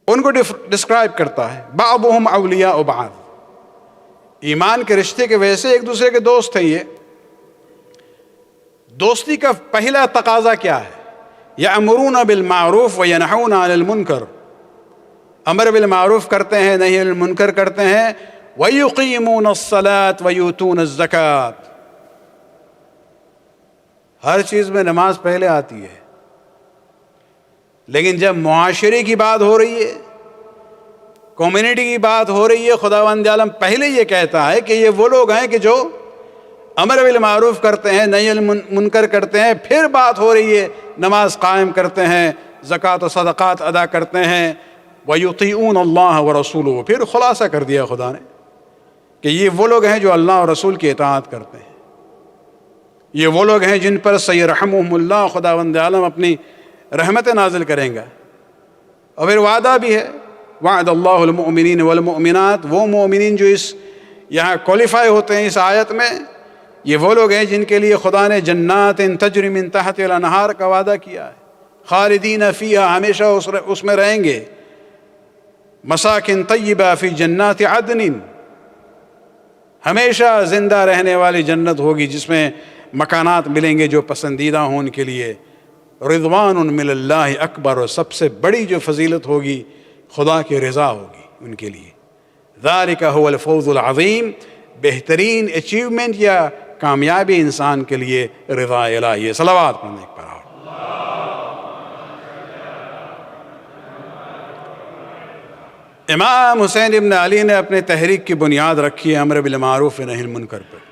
ان کو ڈسکرائب کرتا ہے، بعضهم اولیاء بعض، ایمان کے رشتے کے وجہ سے ایک دوسرے کے دوست ہیں۔ یہ دوستی کا پہلا تقاضا کیا ہے؟ یأمرون بالمعروف وینہون عن المنکر، امر بالمعروف کرتے ہیں، نہی عن المنکر کرتے ہیں، وَيُقِيمُونَ الصَّلَاةَ وَيُؤْتُونَ الزَّكَاةَ، ہر چیز میں نماز پہلے آتی ہے، لیکن جب معاشرے کی بات ہو رہی ہے، کمیونٹی کی بات ہو رہی ہے، خداوند عالم پہلے یہ کہتا ہے کہ یہ وہ لوگ ہیں کہ جو امر بالمعروف کرتے ہیں، نہی عن المنکر کرتے ہیں، پھر بات ہو رہی ہے نماز قائم کرتے ہیں، زکوٰۃ و صدقات ادا کرتے ہیں، وَيُطِيعُونَ اللَّهَ وَرَسُولُهُ، پھر خلاصہ کر دیا خدا نے کہ یہ وہ لوگ ہیں جو اللہ اور رسول کی اطاعت کرتے ہیں، یہ وہ لوگ ہیں جن پر سیرحمہم اللہ، خداوند عالم اپنی رحمت نازل کریں گا۔ اور پھر وعدہ بھی ہے، وعد اللہ المؤمنین والمؤمنات، وہ مومنین جو اس یہاں کوالیفائی ہوتے ہیں اس آیت میں، یہ وہ لوگ ہیں جن کے لیے خدا نے جنات تجری من تحت الانہار کا وعدہ کیا ہے، خالدین فیہا، ہمیشہ اس میں رہیں گے، مساکن طیبہ فی جنات عدن، ہمیشہ زندہ رہنے والی جنت ہوگی جس میں مکانات ملیں گے جو پسندیدہ ہوں ان کے لیے، رضوان من اللہ اکبر، اور سب سے بڑی جو فضیلت ہوگی خدا کی رضا ہوگی ان کے لیے، ذالک هو الفوز العظیم، بہترین اچیومنٹ یا کامیابی انسان کے لیے رضا الہی ہے۔ صلوات پڑھنے پر امام حسین ابن علی نے اپنے تحریک کی بنیاد رکھی ہے امر بالمعروف و نہی عن المنکر پر۔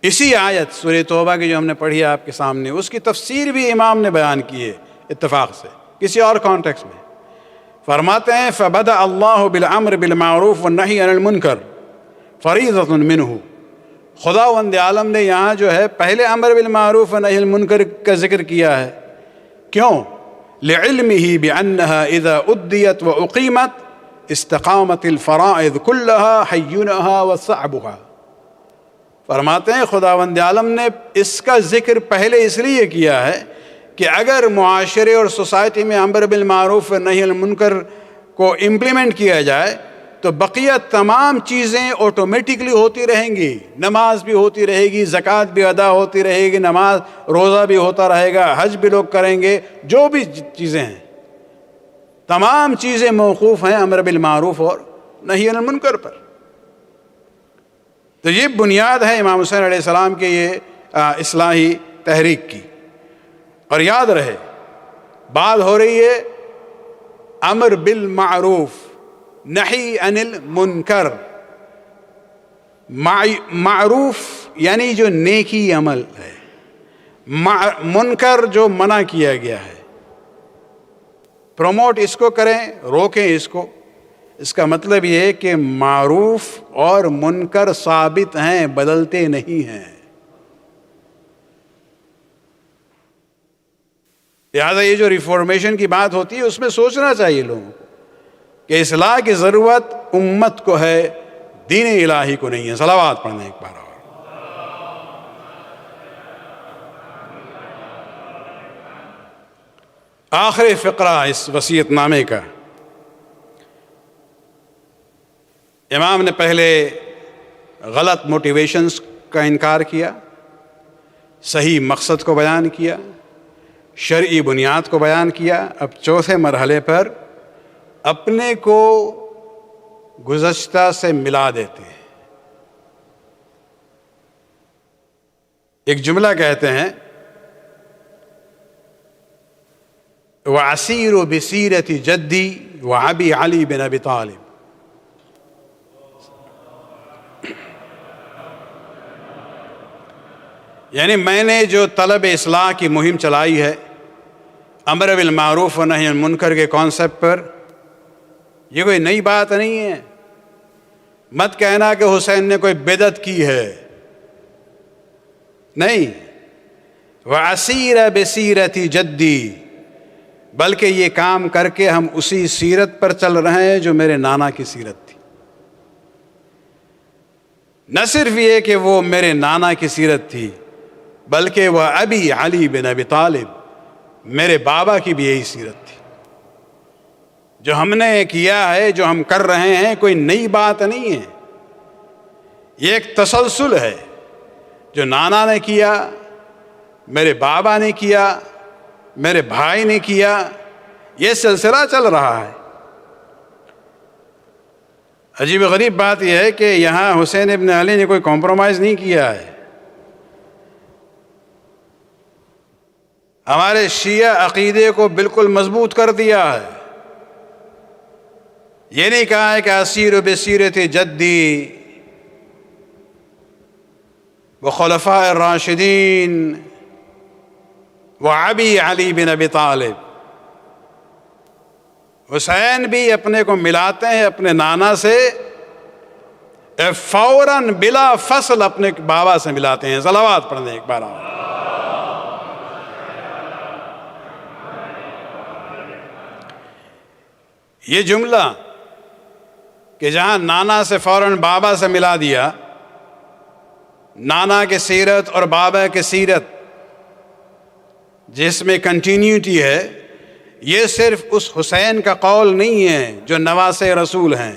اسی آیت سورہ توبہ کی جو ہم نے پڑھی ہے آپ کے سامنے، اس کی تفسیر بھی امام نے بیان کی ہے اتفاق سے کسی اور کانٹیکس میں، فرماتے ہیں فبدأ اللہ بالامر بالمعروف والنہی عن المنکر فریضۃ منہ، خداوند عالم نے یہاں جو ہے پہلے امر بالمعروف و نہی عن المنکر کا ذکر کیا ہے، کیوں؟ لعلمہ بأنہا اذا ادیت و اقیمت استقامت الفرائض کلہا حیونہا و صعبہا، فرماتے ہیں خداوند عالم نے اس کا ذکر پہلے اس لیے کیا ہے کہ اگر معاشرے اور سوسائٹی میں امر بالمعروف و نہی عن المنکر کو امپلیمنٹ کیا جائے تو بقیہ تمام چیزیں آٹومیٹکلی ہوتی رہیں گی، نماز بھی ہوتی رہے گی، زکوٰۃ بھی ادا ہوتی رہے گی، نماز روزہ بھی ہوتا رہے گا، حج بھی لوگ کریں گے، جو بھی چیزیں ہیں تمام چیزیں موقوف ہیں امر بالمعروف اور نہی عن المنکر پر۔ تو یہ بنیاد ہے امام حسین علیہ السلام کے یہ اصلاحی تحریک کی۔ اور یاد رہے بات ہو رہی ہے امر بالمعروف نہی عن المنکر، معروف یعنی جو نیکی عمل ہے، منکر جو منع کیا گیا ہے، پروموٹ اس کو کریں، روکیں اس کو، اس کا مطلب یہ ہے کہ معروف اور منکر ثابت ہیں، بدلتے نہیں ہیں۔ لہٰذا یہ جو ریفارمیشن کی بات ہوتی ہے اس میں سوچنا چاہیے لوگوں کو کہ اصلاح کی ضرورت امت کو ہے، دین الہی کو نہیں ہے۔ صلوات پڑھنے ایک بار اور۔ آخری فقرہ اس وصیت نامے کا، امام نے پہلے غلط موٹیویشنز کا انکار کیا، صحیح مقصد کو بیان کیا، شرعی بنیاد کو بیان کیا۔ اب چوتھے مرحلے پر اپنے کو گزشتہ سے ملا دیتے ہیں۔ ایک جملہ کہتے ہیں وَعَسِيرُ بِسِيرَةِ جَدِّي وَعَبِي عَلِي بن ابی طالب۔ یعنی میں نے جو طلب اصلاح کی مہم چلائی ہے، امر بالمعروف و نہی عن المنکر کے کانسیپٹ پر، یہ کوئی نئی بات نہیں ہے۔ مت کہنا کہ حسین نے کوئی بدعت کی ہے، نہیں۔ وَعَسِيرَ بِسِيرَةِ جَدِّي، بلکہ یہ کام کر کے ہم اسی سیرت پر چل رہے ہیں جو میرے نانا کی سیرت تھی۔ نہ صرف یہ کہ وہ میرے نانا کی سیرت تھی، بلکہ وہ ابی علی بن ابی طالب، میرے بابا کی بھی یہی سیرت تھی۔ جو ہم نے کیا ہے، جو ہم کر رہے ہیں، کوئی نئی بات نہیں ہے، یہ ایک تسلسل ہے۔ جو نانا نے کیا، میرے بابا نے کیا، میرے بھائی نے کیا، یہ سلسلہ چل رہا ہے۔ عجیب و غریب بات یہ ہے کہ یہاں حسین ابن علی نے کوئی کمپرومائز نہیں کیا ہے۔ ہمارے شیعہ عقیدے کو بالکل مضبوط کر دیا ہے۔ یہ نہیں کہا ہے کہ اسیر بسیرت جدی وخلفاء الراشدین وابی علی بن ابی طالب۔ حسین بھی اپنے کو ملاتے ہیں اپنے نانا سے، فوراً بلا فصل اپنے بابا سے ملاتے ہیں۔ صلوات پڑھنے ایک بار آؤ۔ یہ جملہ کہ جہاں نانا سے فوراً بابا سے ملا دیا، نانا کی سیرت اور بابا کی سیرت جس میں کنٹینیوٹی ہے، یہ صرف اس حسین کا قول نہیں ہے جو نواسے رسول ہیں۔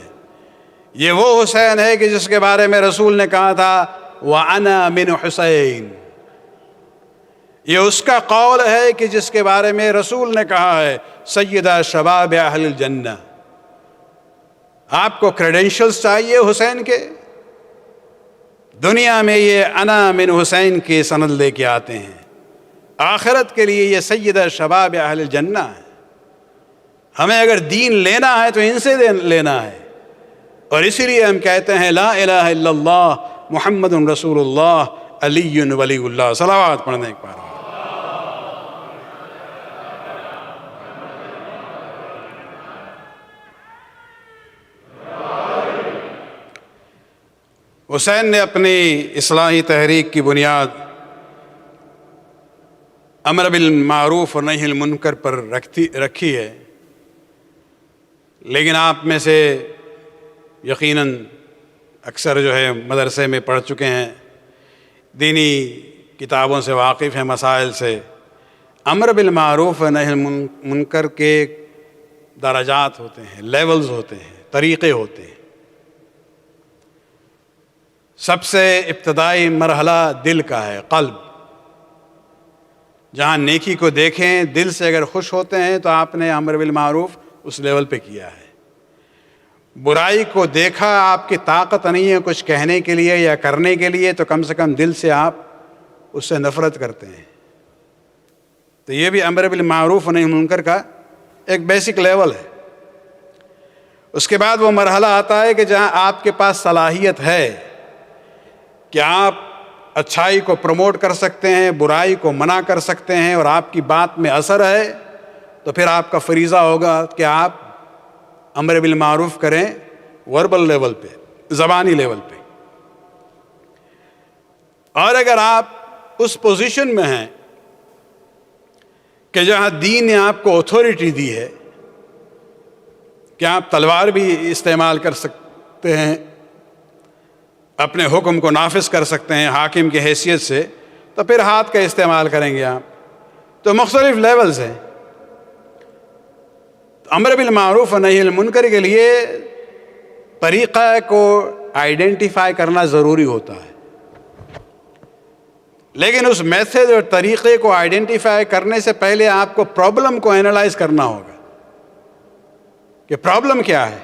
یہ وہ حسین ہے کہ جس کے بارے میں رسول نے کہا تھا وَأَنَا مِنْ حُسَيْن۔ یہ اس کا قول ہے کہ جس کے بارے میں رسول نے کہا ہے سیدہ شباب اہل الجنہ۔ آپ کو کریڈینشلز چاہیے حسین کے؟ دنیا میں یہ انا من حسین کی سند لے کے آتے ہیں، آخرت کے لیے یہ سیدہ شباب اہل الجنہ ہے۔ ہمیں اگر دین لینا ہے تو ان سے لینا ہے، اور اسی لیے ہم کہتے ہیں لا الہ الا اللہ محمد رسول اللہ علی ولی اللہ۔ صلوات پڑھنے ایک بار۔ حسین نے اپنی اصلاحی تحریک کی بنیاد امر بالمعروف اور نہی عن المنکر پر رکھی ہے، لیکن آپ میں سے یقیناً اکثر جو ہے مدرسے میں پڑھ چکے ہیں، دینی کتابوں سے واقف ہیں، مسائل سے۔ امر بالمعروف اور نہی عن المنکر کے درجات ہوتے ہیں، لیولز ہوتے ہیں، طریقے ہوتے ہیں۔ سب سے ابتدائی مرحلہ دل کا ہے، قلب۔ جہاں نیکی کو دیکھیں، دل سے اگر خوش ہوتے ہیں تو آپ نے امر بالمعروف اس لیول پہ کیا ہے۔ برائی کو دیکھا، آپ کی طاقت نہیں ہے کچھ کہنے کے لیے یا کرنے کے لیے، تو کم سے کم دل سے آپ اس سے نفرت کرتے ہیں۔ تو یہ بھی امر بالمعروف و نہی عن المنکر کا ایک بیسک لیول ہے۔ اس کے بعد وہ مرحلہ آتا ہے کہ جہاں آپ کے پاس صلاحیت ہے کہ آپ اچھائی کو پروموٹ کر سکتے ہیں، برائی کو منع کر سکتے ہیں، اور آپ کی بات میں اثر ہے، تو پھر آپ کا فریضہ ہوگا کہ آپ امر بالمعروف کریں وربل لیول پہ، زبانی لیول پہ۔ اور اگر آپ اس پوزیشن میں ہیں کہ جہاں دین نے آپ کو اتھارٹی دی ہے کہ آپ تلوار بھی استعمال کر سکتے ہیں، اپنے حکم کو نافذ کر سکتے ہیں حاکم کی حیثیت سے، تو پھر ہاتھ کا استعمال کریں گے آپ. تو مختلف لیولز ہیں. امر بالمعروف و نہی المنکر کے لیے طریقہ کو آئیڈینٹیفائی کرنا ضروری ہوتا ہے، لیکن اس میتھڈ اور طریقے کو آئیڈینٹیفائی کرنے سے پہلے آپ کو پرابلم کو اینالائز کرنا ہوگا کہ پرابلم کیا ہے.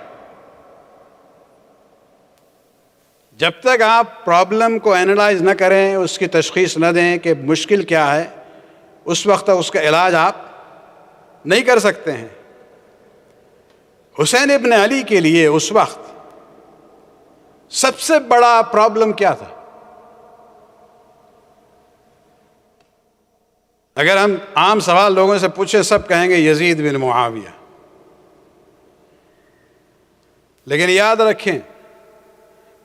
جب تک آپ پرابلم کو اینالائز نہ کریں، اس کی تشخیص نہ دیں کہ مشکل کیا ہے، اس وقت اس کا علاج آپ نہیں کر سکتے ہیں. حسین ابن علی کے لیے اس وقت سب سے بڑا پرابلم کیا تھا؟ اگر ہم عام سوال لوگوں سے پوچھیں، سب کہیں گے یزید بن معاویہ. لیکن یاد رکھیں،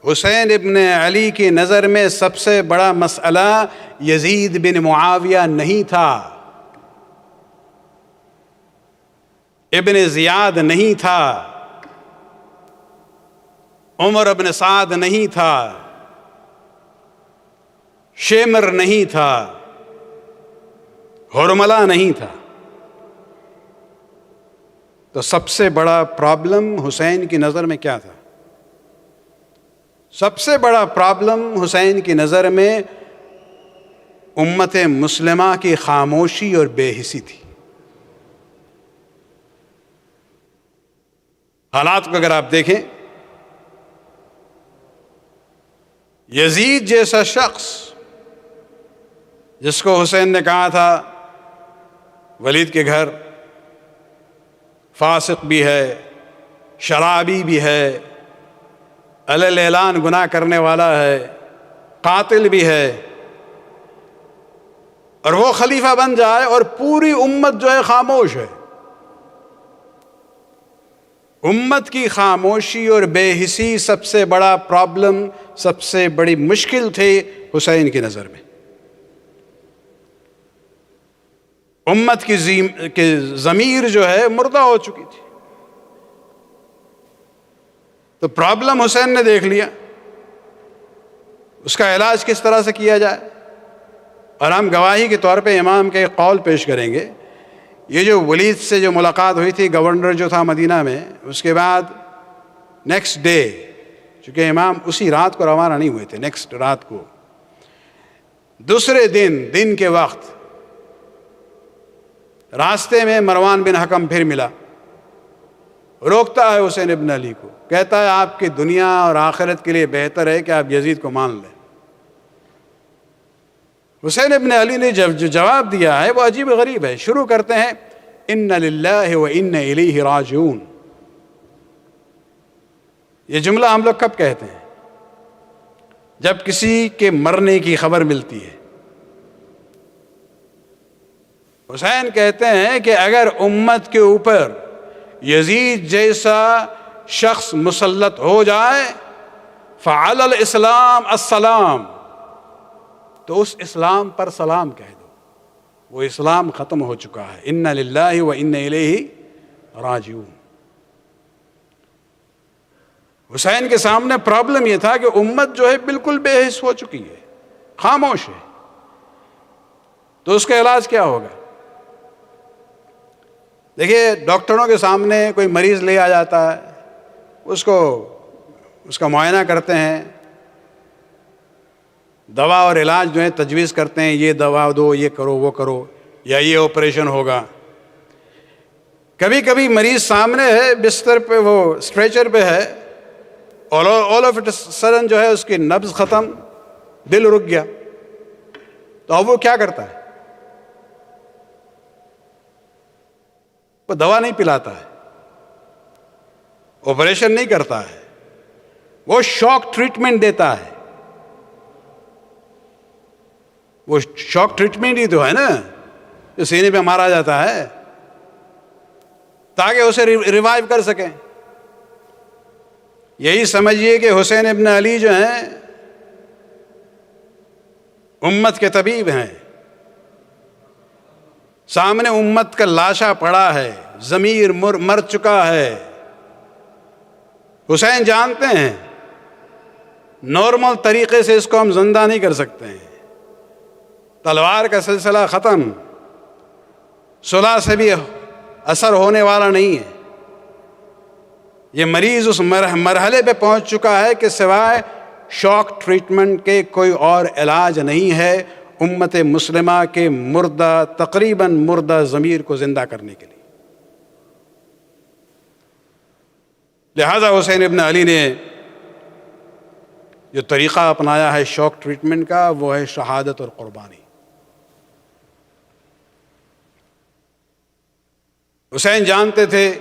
حسین ابن علی کی نظر میں سب سے بڑا مسئلہ یزید بن معاویہ نہیں تھا، ابن زیاد نہیں تھا، عمر ابن سعد نہیں تھا، شیمر نہیں تھا، ہرملہ نہیں تھا. تو سب سے بڑا پرابلم حسین کی نظر میں کیا تھا؟ سب سے بڑا پرابلم حسین کی نظر میں امت مسلمہ کی خاموشی اور بے حسی تھی. حالات کو اگر آپ دیکھیں، یزید جیسا شخص جس کو حسین نے کہا تھا ولید کے گھر فاسق بھی ہے، شرابی بھی ہے، علی اعلان گناہ کرنے والا ہے، قاتل بھی ہے، اور وہ خلیفہ بن جائے اور پوری امت جو ہے خاموش ہے. امت کی خاموشی اور بے حسی سب سے بڑا پرابلم، سب سے بڑی مشکل تھی حسین کی نظر میں. امت کی ضمیر جو ہے مردہ ہو چکی تھی. تو پرابلم حسین نے دیکھ لیا، اس کا علاج کس طرح سے کیا جائے. اور ہم گواہی کے طور پہ امام کے ایک قول پیش کریں گے. یہ جو ولید سے جو ملاقات ہوئی تھی، گورنر جو تھا مدینہ میں، اس کے بعد نیکسٹ ڈے، چونکہ امام اسی رات کو روانہ نہیں ہوئے تھے، نیکسٹ رات کو، دوسرے دن کے وقت راستے میں مروان بن حکم پھر ملا. روکتا ہے حسین ابن علی کو، کہتا ہے آپ کی دنیا اور آخرت کے لیے بہتر ہے کہ آپ یزید کو مان لیں. حسین ابن علی نے جو جواب دیا ہے وہ عجیب غریب ہے. شروع کرتے ہیں ان للہ و ان الیہ راجعون. یہ جملہ ہم لوگ کب کہتے ہیں؟ جب کسی کے مرنے کی خبر ملتی ہے. حسین کہتے ہیں کہ اگر امت کے اوپر یزید جیسا شخص مسلط ہو جائے، فعلی الاسلام السلام، تو اس اسلام پر سلام کہہ دو، وہ اسلام ختم ہو چکا ہے. ان للہ و ان الیہ راجعون. حسین کے سامنے پرابلم یہ تھا کہ امت جو ہے بالکل بے حس ہو چکی ہے، خاموش ہے. تو اس کا علاج کیا ہوگا؟ دیکھیے، ڈاکٹروں کے سامنے کوئی مریض لے آ جاتا ہے، اس کا معائنہ کرتے ہیں، دوا اور علاج جو ہے تجویز کرتے ہیں، یہ دوا دو، یہ کرو، وہ کرو، یا یہ آپریشن ہوگا. کبھی کبھی مریض سامنے ہے، بستر پہ، وہ اسٹریچر پہ ہے، آل آف اٹ سڈن جو ہے اس کی نبض ختم، دل رک گیا. تو اب وہ کیا کرتا ہے؟ وہ دوا نہیں پلاتا ہے، آپریشن نہیں کرتا ہے، وہ شاک ٹریٹمنٹ دیتا ہے. وہ شاک ٹریٹمنٹ ہی تو ہے نا، جو سینے پہ مارا جاتا ہے تاکہ اسے ریوائیو کر سکیں. یہی سمجھیے کہ حسین ابن علی جو ہیں امت کے طبیب ہیں. سامنے امت کا لاشا پڑا ہے، ضمیر مر چکا ہے۔ حسین جانتے ہیں نارمل طریقے سے اس کو ہم زندہ نہیں کر سکتے ہیں، تلوار کا سلسلہ ختم، صلح سے بھی اثر ہونے والا نہیں ہے۔ یہ مریض اس مرحلے پہ پہنچ چکا ہے کہ سوائے شاک ٹریٹمنٹ کے کوئی اور علاج نہیں ہے امت مسلمہ کے مردہ، تقریباً مردہ ضمیر کو زندہ کرنے کے لیے۔ لہذا حسین ابن علی نے جو طریقہ اپنایا ہے شاک ٹریٹمنٹ کا، وہ ہے شہادت اور قربانی۔ حسین جانتے تھے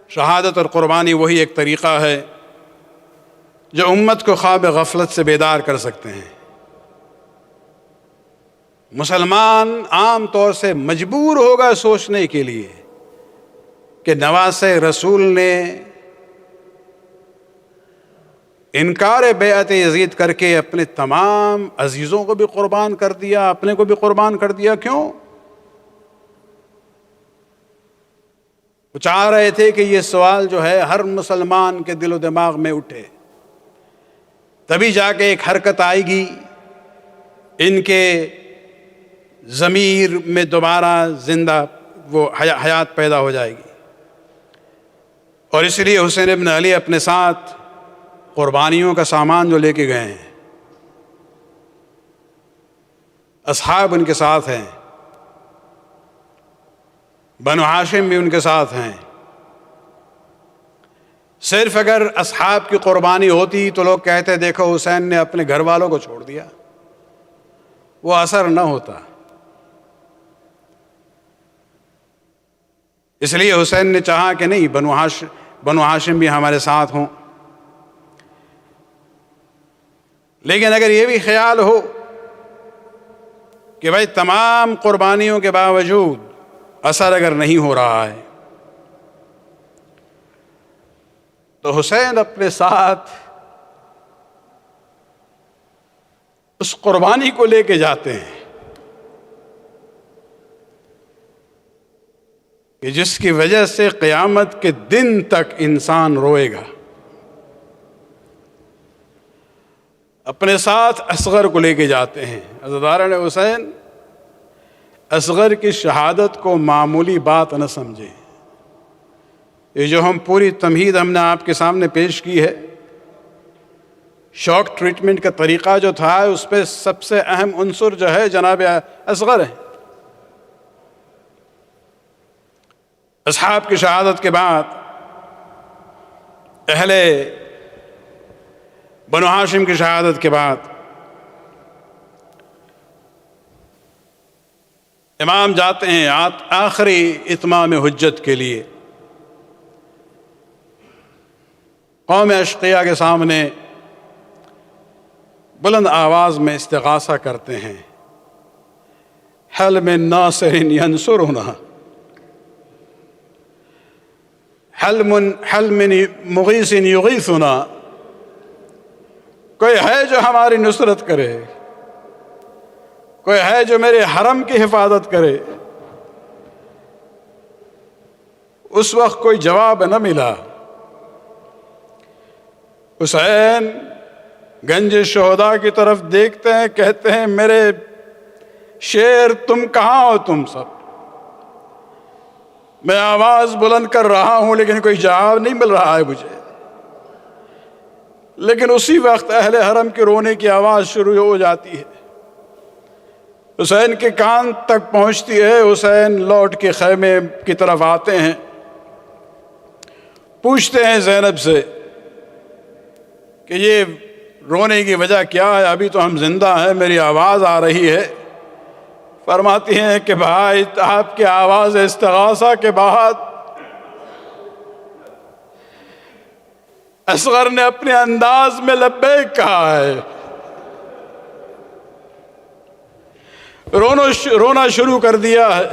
شہادت اور قربانی وہی ایک طریقہ ہے جو امت کو خواب غفلت سے بیدار کر سکتے ہیں۔ مسلمان عام طور سے مجبور ہوگا سوچنے کے لیے کہ نواسۂ رسول نے انکار بیعت یزید کر کے اپنے تمام عزیزوں کو بھی قربان کر دیا، اپنے کو بھی قربان کر دیا۔ کیوں؟ وہ چاہ رہے تھے کہ یہ سوال جو ہے ہر مسلمان کے دل و دماغ میں اٹھے، تبھی جا کے ایک حرکت آئے گی، ان کے ضمیر میں دوبارہ زندہ وہ حیات پیدا ہو جائے گی۔ اور اس لیے حسین ابن علی اپنے ساتھ قربانیوں کا سامان جو لے کے گئے ہیں، اصحاب ان کے ساتھ ہیں، بنو ہاشم بھی ان کے ساتھ ہیں۔ صرف اگر اصحاب کی قربانی ہوتی تو لوگ کہتے دیکھو حسین نے اپنے گھر والوں کو چھوڑ دیا، وہ اثر نہ ہوتا۔ اس لیے حسین نے چاہا کہ نہیں، بنو ہاشم بھی ہمارے ساتھ ہوں۔ لیکن اگر یہ بھی خیال ہو کہ بھائی تمام قربانیوں کے باوجود اثر اگر نہیں ہو رہا ہے، تو حسین اپنے ساتھ اس قربانی کو لے کے جاتے ہیں کہ جس کی وجہ سے قیامت کے دن تک انسان روئے گا۔ اپنے ساتھ اصغر کو لے کے جاتے ہیں۔ عزاداران حسین اصغر کی شہادت کو معمولی بات نہ سمجھیں۔ یہ جو ہم پوری تمہید ہم نے آپ کے سامنے پیش کی ہے، شاک ٹریٹمنٹ کا طریقہ جو تھا، اس پہ سب سے اہم عنصر جو ہے جناب اصغر ہے۔ اصحاب کی شہادت کے بعد اہل بنو ہاشم کی شہادت کے بعد امام جاتے ہیں آخری اتمام حجت کے لیے، قوم اشقیاء کے سامنے بلند آواز میں استغاثہ کرتے ہیں، حل من ناصر ینصرنا، حل من مغیث یغیثنا، کوئی ہے جو ہماری نصرت کرے، کوئی ہے جو میرے حرم کی حفاظت کرے۔ اس وقت کوئی جواب نہ ملا۔ حسین گنج شہداء کی طرف دیکھتے ہیں، کہتے ہیں میرے شیر تم کہاں ہو تم سب؟ میں آواز بلند کر رہا ہوں لیکن کوئی جواب نہیں مل رہا ہے مجھے۔ لیکن اسی وقت اہل حرم کے رونے کی آواز شروع ہو جاتی ہے، حسین کے کان تک پہنچتی ہے۔ حسین لوٹ کے خیمے کی طرف آتے ہیں، پوچھتے ہیں زینب سے کہ یہ رونے کی وجہ کیا ہے؟ ابھی تو ہم زندہ ہیں، میری آواز آ رہی ہے۔ فرماتی ہیں کہ بھائی آپ کی آواز استغاثہ کے بعد اصغر نے اپنے انداز میں لبیک کہا ہے۔ رونا شروع کر دیا ہے۔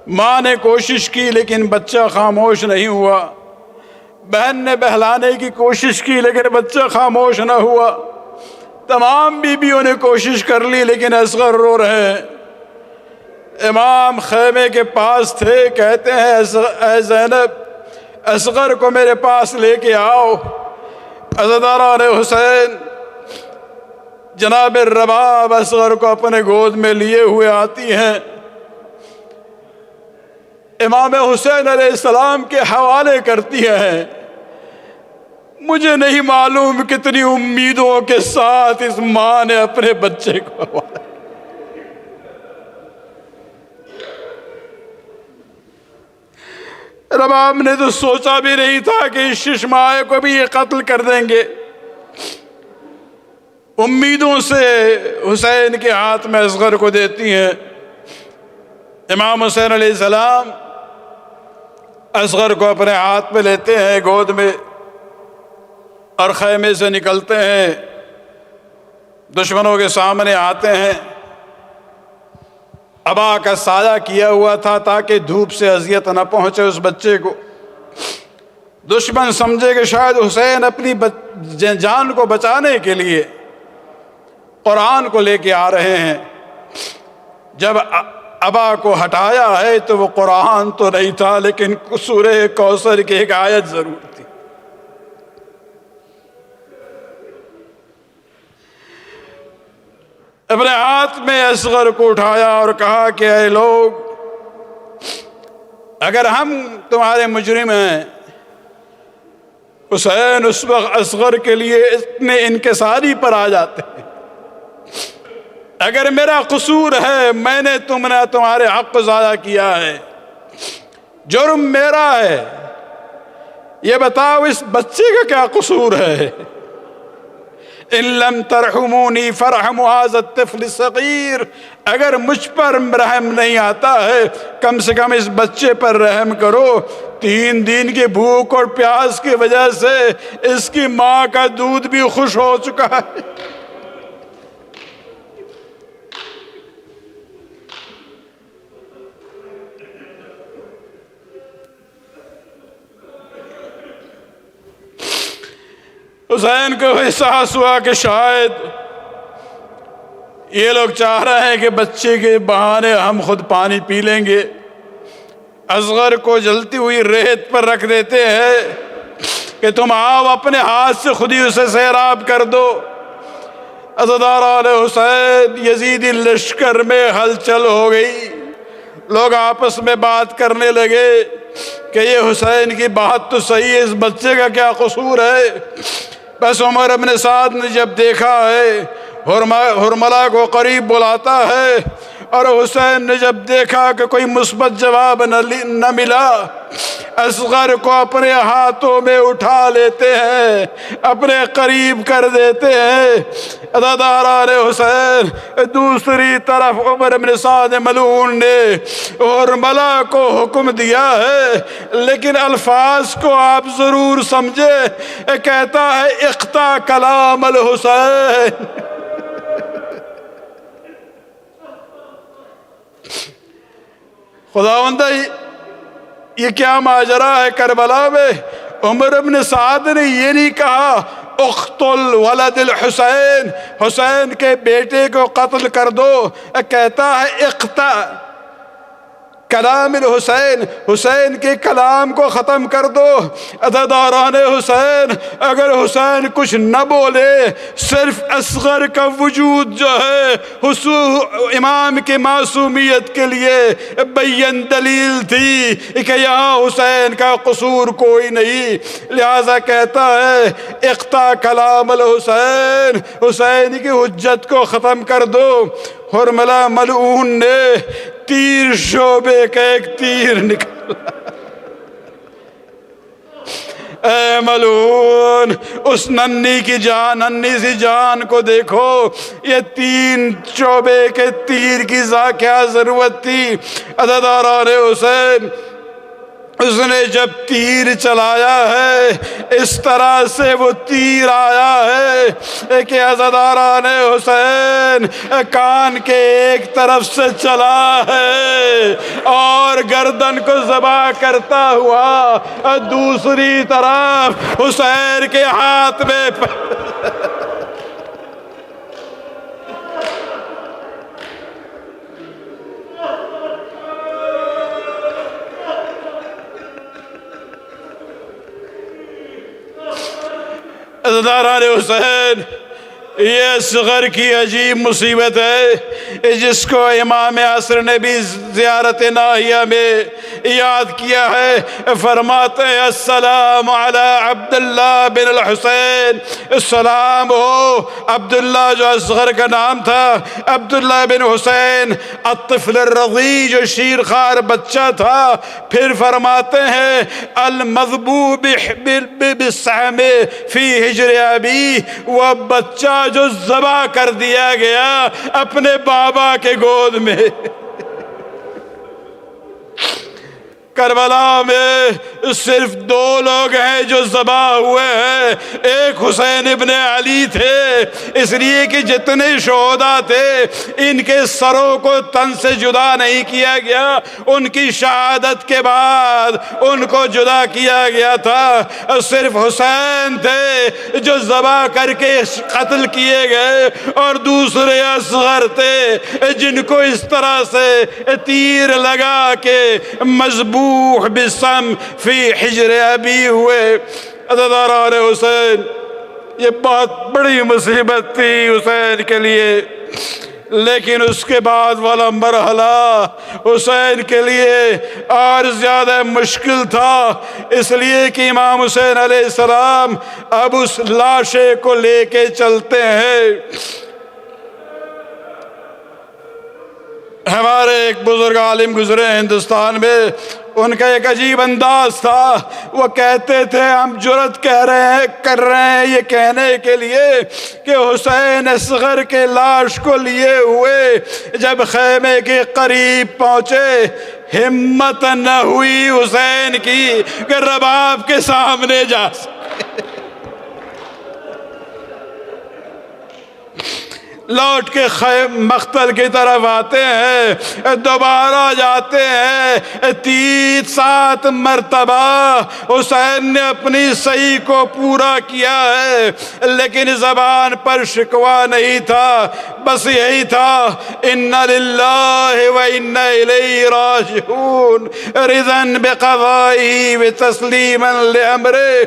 ماں نے کوشش کی لیکن بچہ خاموش نہیں ہوا، بہن نے بہلانے کی کوشش کی لیکن بچہ خاموش نہ ہوا، تمام بیویوں نے کوشش کر لی لیکن اصغر رو رہے ہیں۔ امام خیمے کے پاس تھے، کہتے ہیں اے زینب اصغر کو میرے پاس لے کے آؤ۔ عزاداران حسین جناب رباب اصغر کو اپنے گود میں لیے ہوئے آتی ہیں، امام حسین علیہ السلام کے حوالے کرتی ہیں۔ مجھے نہیں معلوم کتنی امیدوں کے ساتھ اس ماں نے اپنے بچے کو حوالے، رباب نے تو سوچا بھی نہیں تھا کہ اس ششمائے کو بھی یہ قتل کر دیں گے۔ امیدوں سے حسین کے ہاتھ میں اصغر کو دیتی ہیں۔ امام حسین علیہ السلام اصغر کو اپنے ہاتھ میں لیتے ہیں گود میں، اور خیمے سے نکلتے ہیں، دشمنوں کے سامنے آتے ہیں۔ ابا کا سایہ کیا ہوا تھا تاکہ دھوپ سے اذیت نہ پہنچے اس بچے کو۔ دشمن سمجھے کہ شاید حسین اپنی جان کو بچانے کے لیے قرآن کو لے کے آ رہے ہیں۔ جب ابا کو ہٹایا ہے تو وہ قرآن تو نہیں تھا، لیکن سورہ کوثر کی ایک آیت ضرور تھی۔ اپنے ہاتھ میں اصغر کو اٹھایا اور کہا کہ اے لوگ، اگر ہم تمہارے مجرم ہیں، حسین اس وقت اصغر کے لیے اتنے انکساری پر آ جاتے ہیں۔ اگر میرا قصور ہے، میں نے تمہارے حق کو ضائع کیا ہے، جرم میرا ہے، یہ بتاؤ اس بچے کا کیا قصور ہے؟ ان لم ترحمونی فرحموا ھذا الطفل الصغیر، اگر مجھ پر رحم نہیں آتا ہے کم سے کم اس بچے پر رحم کرو۔ 3 دن کی بھوک اور پیاس کی وجہ سے اس کی ماں کا دودھ بھی خشک ہو چکا ہے۔ حسین کو احساس ہوا کہ شاید یہ لوگ چاہ رہے ہیں کہ بچے کے بہانے ہم خود پانی پی لیں گے۔ اصغر کو جلتی ہوئی ریت پر رکھ دیتے ہیں کہ تم آؤ اپنے ہاتھ سے خود ہی اسے سیراب کر دو۔ عزاداران حسین یزیدی لشکر میں ہلچل ہو گئی، لوگ آپس میں بات کرنے لگے کہ یہ حسین کی بات تو صحیح ہے، اس بچے کا کیا قصور ہے؟ بس عمر ابن سعد نے جب دیکھا ہے، حرملہ کو قریب بلاتا ہے، اور حسین نے جب دیکھا کہ کوئی مثبت جواب نہ ملا، اصغر کو اپنے ہاتھوں میں اٹھا لیتے ہیں، اپنے قریب کر دیتے ہیں۔ عزاداران حسین دوسری طرف عمر بن سعد ملعون نے حرملہ کو حکم دیا ہے، لیکن الفاظ کو آپ ضرور سمجھے، کہتا ہے اقطع کلام الحسین۔ خداوندہ یہ کیا ماجرا ہے کربلا میں؟ عمر بن سعد نے یہ نہیں کہا اقتل ولد الحسین، حسین کے بیٹے کو قتل کر دو، کہتا ہے اقطع کلام الحسین، حسین کے کلام کو ختم کر دو۔ عزاداران حسین اگر حسین کچھ نہ بولے، صرف اصغر کا وجود جو ہے امام کی معصومیت کے لیے بین دلیل تھی کہ یہاں حسین کا قصور کوئی نہیں، لہذا کہتا ہے اقطع کلام الحسین، حسین کی حجت کو ختم کر دو۔ حرملہ ملعون نے تیر شعبے کا ایک تیر نکالا۔ اے ملعون، اس ننھی سی جان کو دیکھو، یہ 3 شعبے کے تیر کی کیا ضرورت تھی؟ عزاداران حسین اس نے جب تیر چلایا ہے، اس طرح سے وہ تیر آیا ہے کہ عزاداران حسین کان کے ایک طرف سے چلا ہے اور گردن کو ذبح کرتا ہوا دوسری طرف حسین کے ہاتھ میں عزاداران حسین، یہ اصغر کی عجیب مصیبت ہے جس کو امام عصر نے بھی زیارت ناہیہ میں یاد کیا ہے۔ فرماتے ہیں السلام علی عبداللہ بن الحسین، السلام ہو عبداللہ جو اصغر کا نام تھا، عبداللہ بن حسین الطفل الرضیع جو شیرخوار بچہ تھا۔ پھر فرماتے ہیں المذبوح بالسہم فی حجر ابی، وہ بچہ جو ذبح کر دیا گیا اپنے بابا کے گود میں۔ کربلا میں صرف 2 لوگ ہیں جو ذبح ہوئے ہیں، ایک حسین ابن علی تھے، اس لیے کہ جتنے شہداء تھے ان کے سروں کو تن سے جدا نہیں کیا گیا، ان کی شہادت کے بعد ان کو جدا کیا گیا تھا۔ صرف حسین تھے جو ذبح کر کے قتل کیے گئے، اور دوسرے اصغر تھے جن کو اس طرح سے تیر لگا کے مذبوح بالسم فی حجر ابی ہوئے۔ عزاداران حسین، یہ بہت بڑی مصیبت تھی حسین کے لیے، لیکن اس کے بعد والا مرحلہ حسین کے لیے اور زیادہ مشکل تھا، اس لیے کہ امام حسین علیہ السلام اب اس لاشے کو لے کے چلتے ہیں۔ ہمارے ایک بزرگ عالم گزرے ہندوستان میں، ان کا ایک عجیب انداز تھا، وہ کہتے تھے ہم جرأت کر رہے ہیں یہ کہنے کے لیے کہ حسین اصغر کے لاش کو لیے ہوئے جب خیمے کے قریب پہنچے، ہمت نہ ہوئی حسین کی کہ رباب کے سامنے جا سکے۔ لوٹ کے مقتل کی طرف آتے ہیں، دوبارہ جاتے ہیں، 3-7 مرتبہ حسین نے اپنی صحیح کو پورا کیا ہے، لیکن زبان پر شکوہ نہیں تھا، بس یہی تھا ان للہ و انا الیہ راجعون رضا بقضائہ وتسلیما لامرہ۔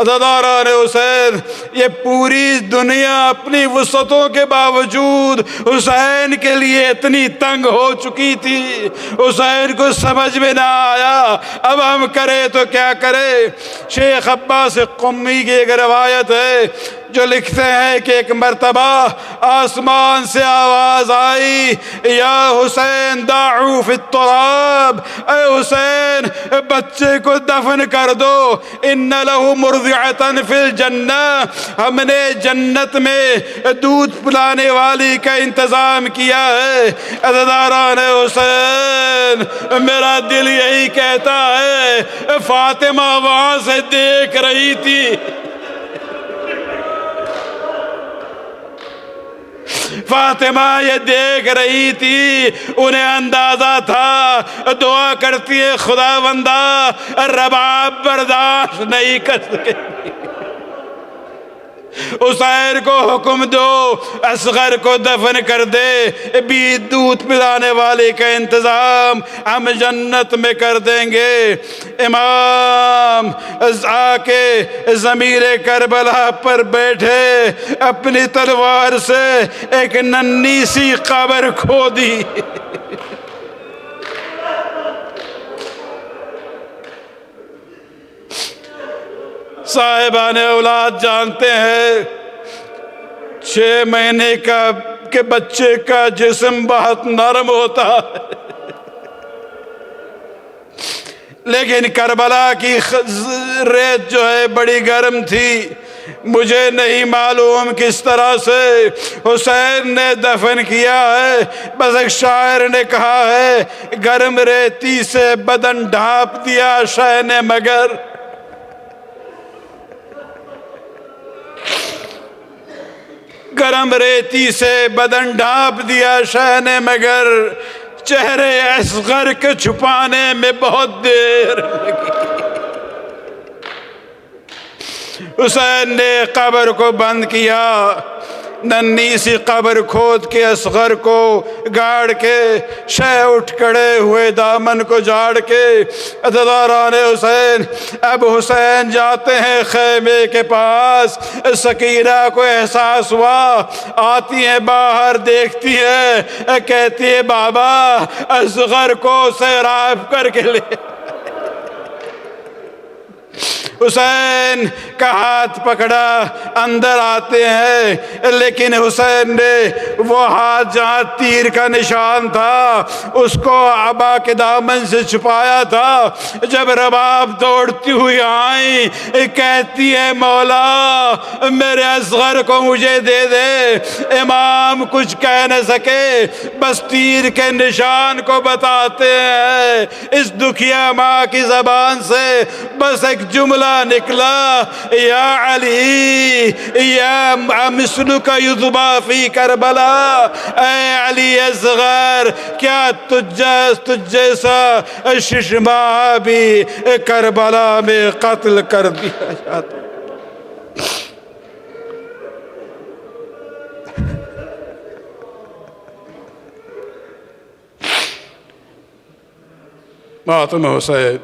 عزاداران حسین، یہ پوری دنیا اپنی وسعتوں کے باوجود حسین کے لیے اتنی تنگ ہو چکی تھی، حسین کو سمجھ میں نہ آیا اب ہم کرے تو کیا کرے۔ شیخ عباس قمی کی ایک روایت ہے جو لکھتے ہیں کہ ایک مرتبہ آسمان سے آواز آئی، یا حسین دعو فی التراب، اے حسین بچے کو دفن کر دو، ان لہ مرضعۃ فی الجنہ، ہم نے جنت میں دودھ پلانے والی کا انتظام کیا ہے۔ عزاداران حسین، میرا دل یہی کہتا ہے فاطمہ وہاں سے دیکھ رہی تھی، فاطمہ یہ دیکھ رہی تھی، انہیں اندازہ تھا، دعا کرتی ہے خدا بندہ رباب برداشت نہیں کر سکے، حسین کو حکم دو اصغر کو دفن کر دے، بھی دودھ پلانے والے کا انتظام ہم جنت میں کر دیں گے۔ امام آ کے ضمیر کربلا پر بیٹھے، اپنی تلوار سے ایک ننھی سی قبر کھودی، صاحبان اولاد جانتے ہیں 6 مہینے کے بچے کا جسم بہت نرم ہوتا ہے، لیکن کربلا کی ریت جو ہے بڑی گرم تھی۔ مجھے نہیں معلوم کس طرح سے حسین نے دفن کیا ہے، بس ایک شاعر نے کہا ہے گرم ریتی سے بدن ڈھانپ دیا شہ نے مگر، گرم ریتی سے بدن ڈھانپ دیا شہ نے مگر، چہرے اصغر کے چھپانے میں بہت دیر لگی۔ حسین نے قبر کو بند کیا، ننھی سی قبر کھود کے اصغر کو گاڑ کے، شہ اٹھ کھڑے ہوئے دامن کو جھاڑ کے، عزاداران حسین اب حسین جاتے ہیں خیمے کے پاس۔ سکینہ کو احساس ہوا، آتی ہیں باہر، دیکھتی ہے، کہتی ہے بابا اصغر کو سیراب کر کے لے۔ حسین کا ہاتھ پکڑا، اندر آتے ہیں، لیکن حسین نے وہ ہاتھ جہاں تیر کا نشان تھا اس کو عبا کے دامن سے چھپایا تھا۔ جب رباب دوڑتی ہوئی آئیں، کہتی ہے مولا میرے اصغر کو مجھے دے دے۔ امام کچھ کہہ نہ سکے، بس تیر کے نشان کو بتاتے ہیں۔ اس دکھیا ماں کی زبان سے بس ایک جملہ نکلا، یا علی یا مثلک یذبا فی کربلا، اے علی اصغر کیا تجھ جیسا ششماہ بھی کربلا میں قتل کر دیا جاتا۔ ماتم حسین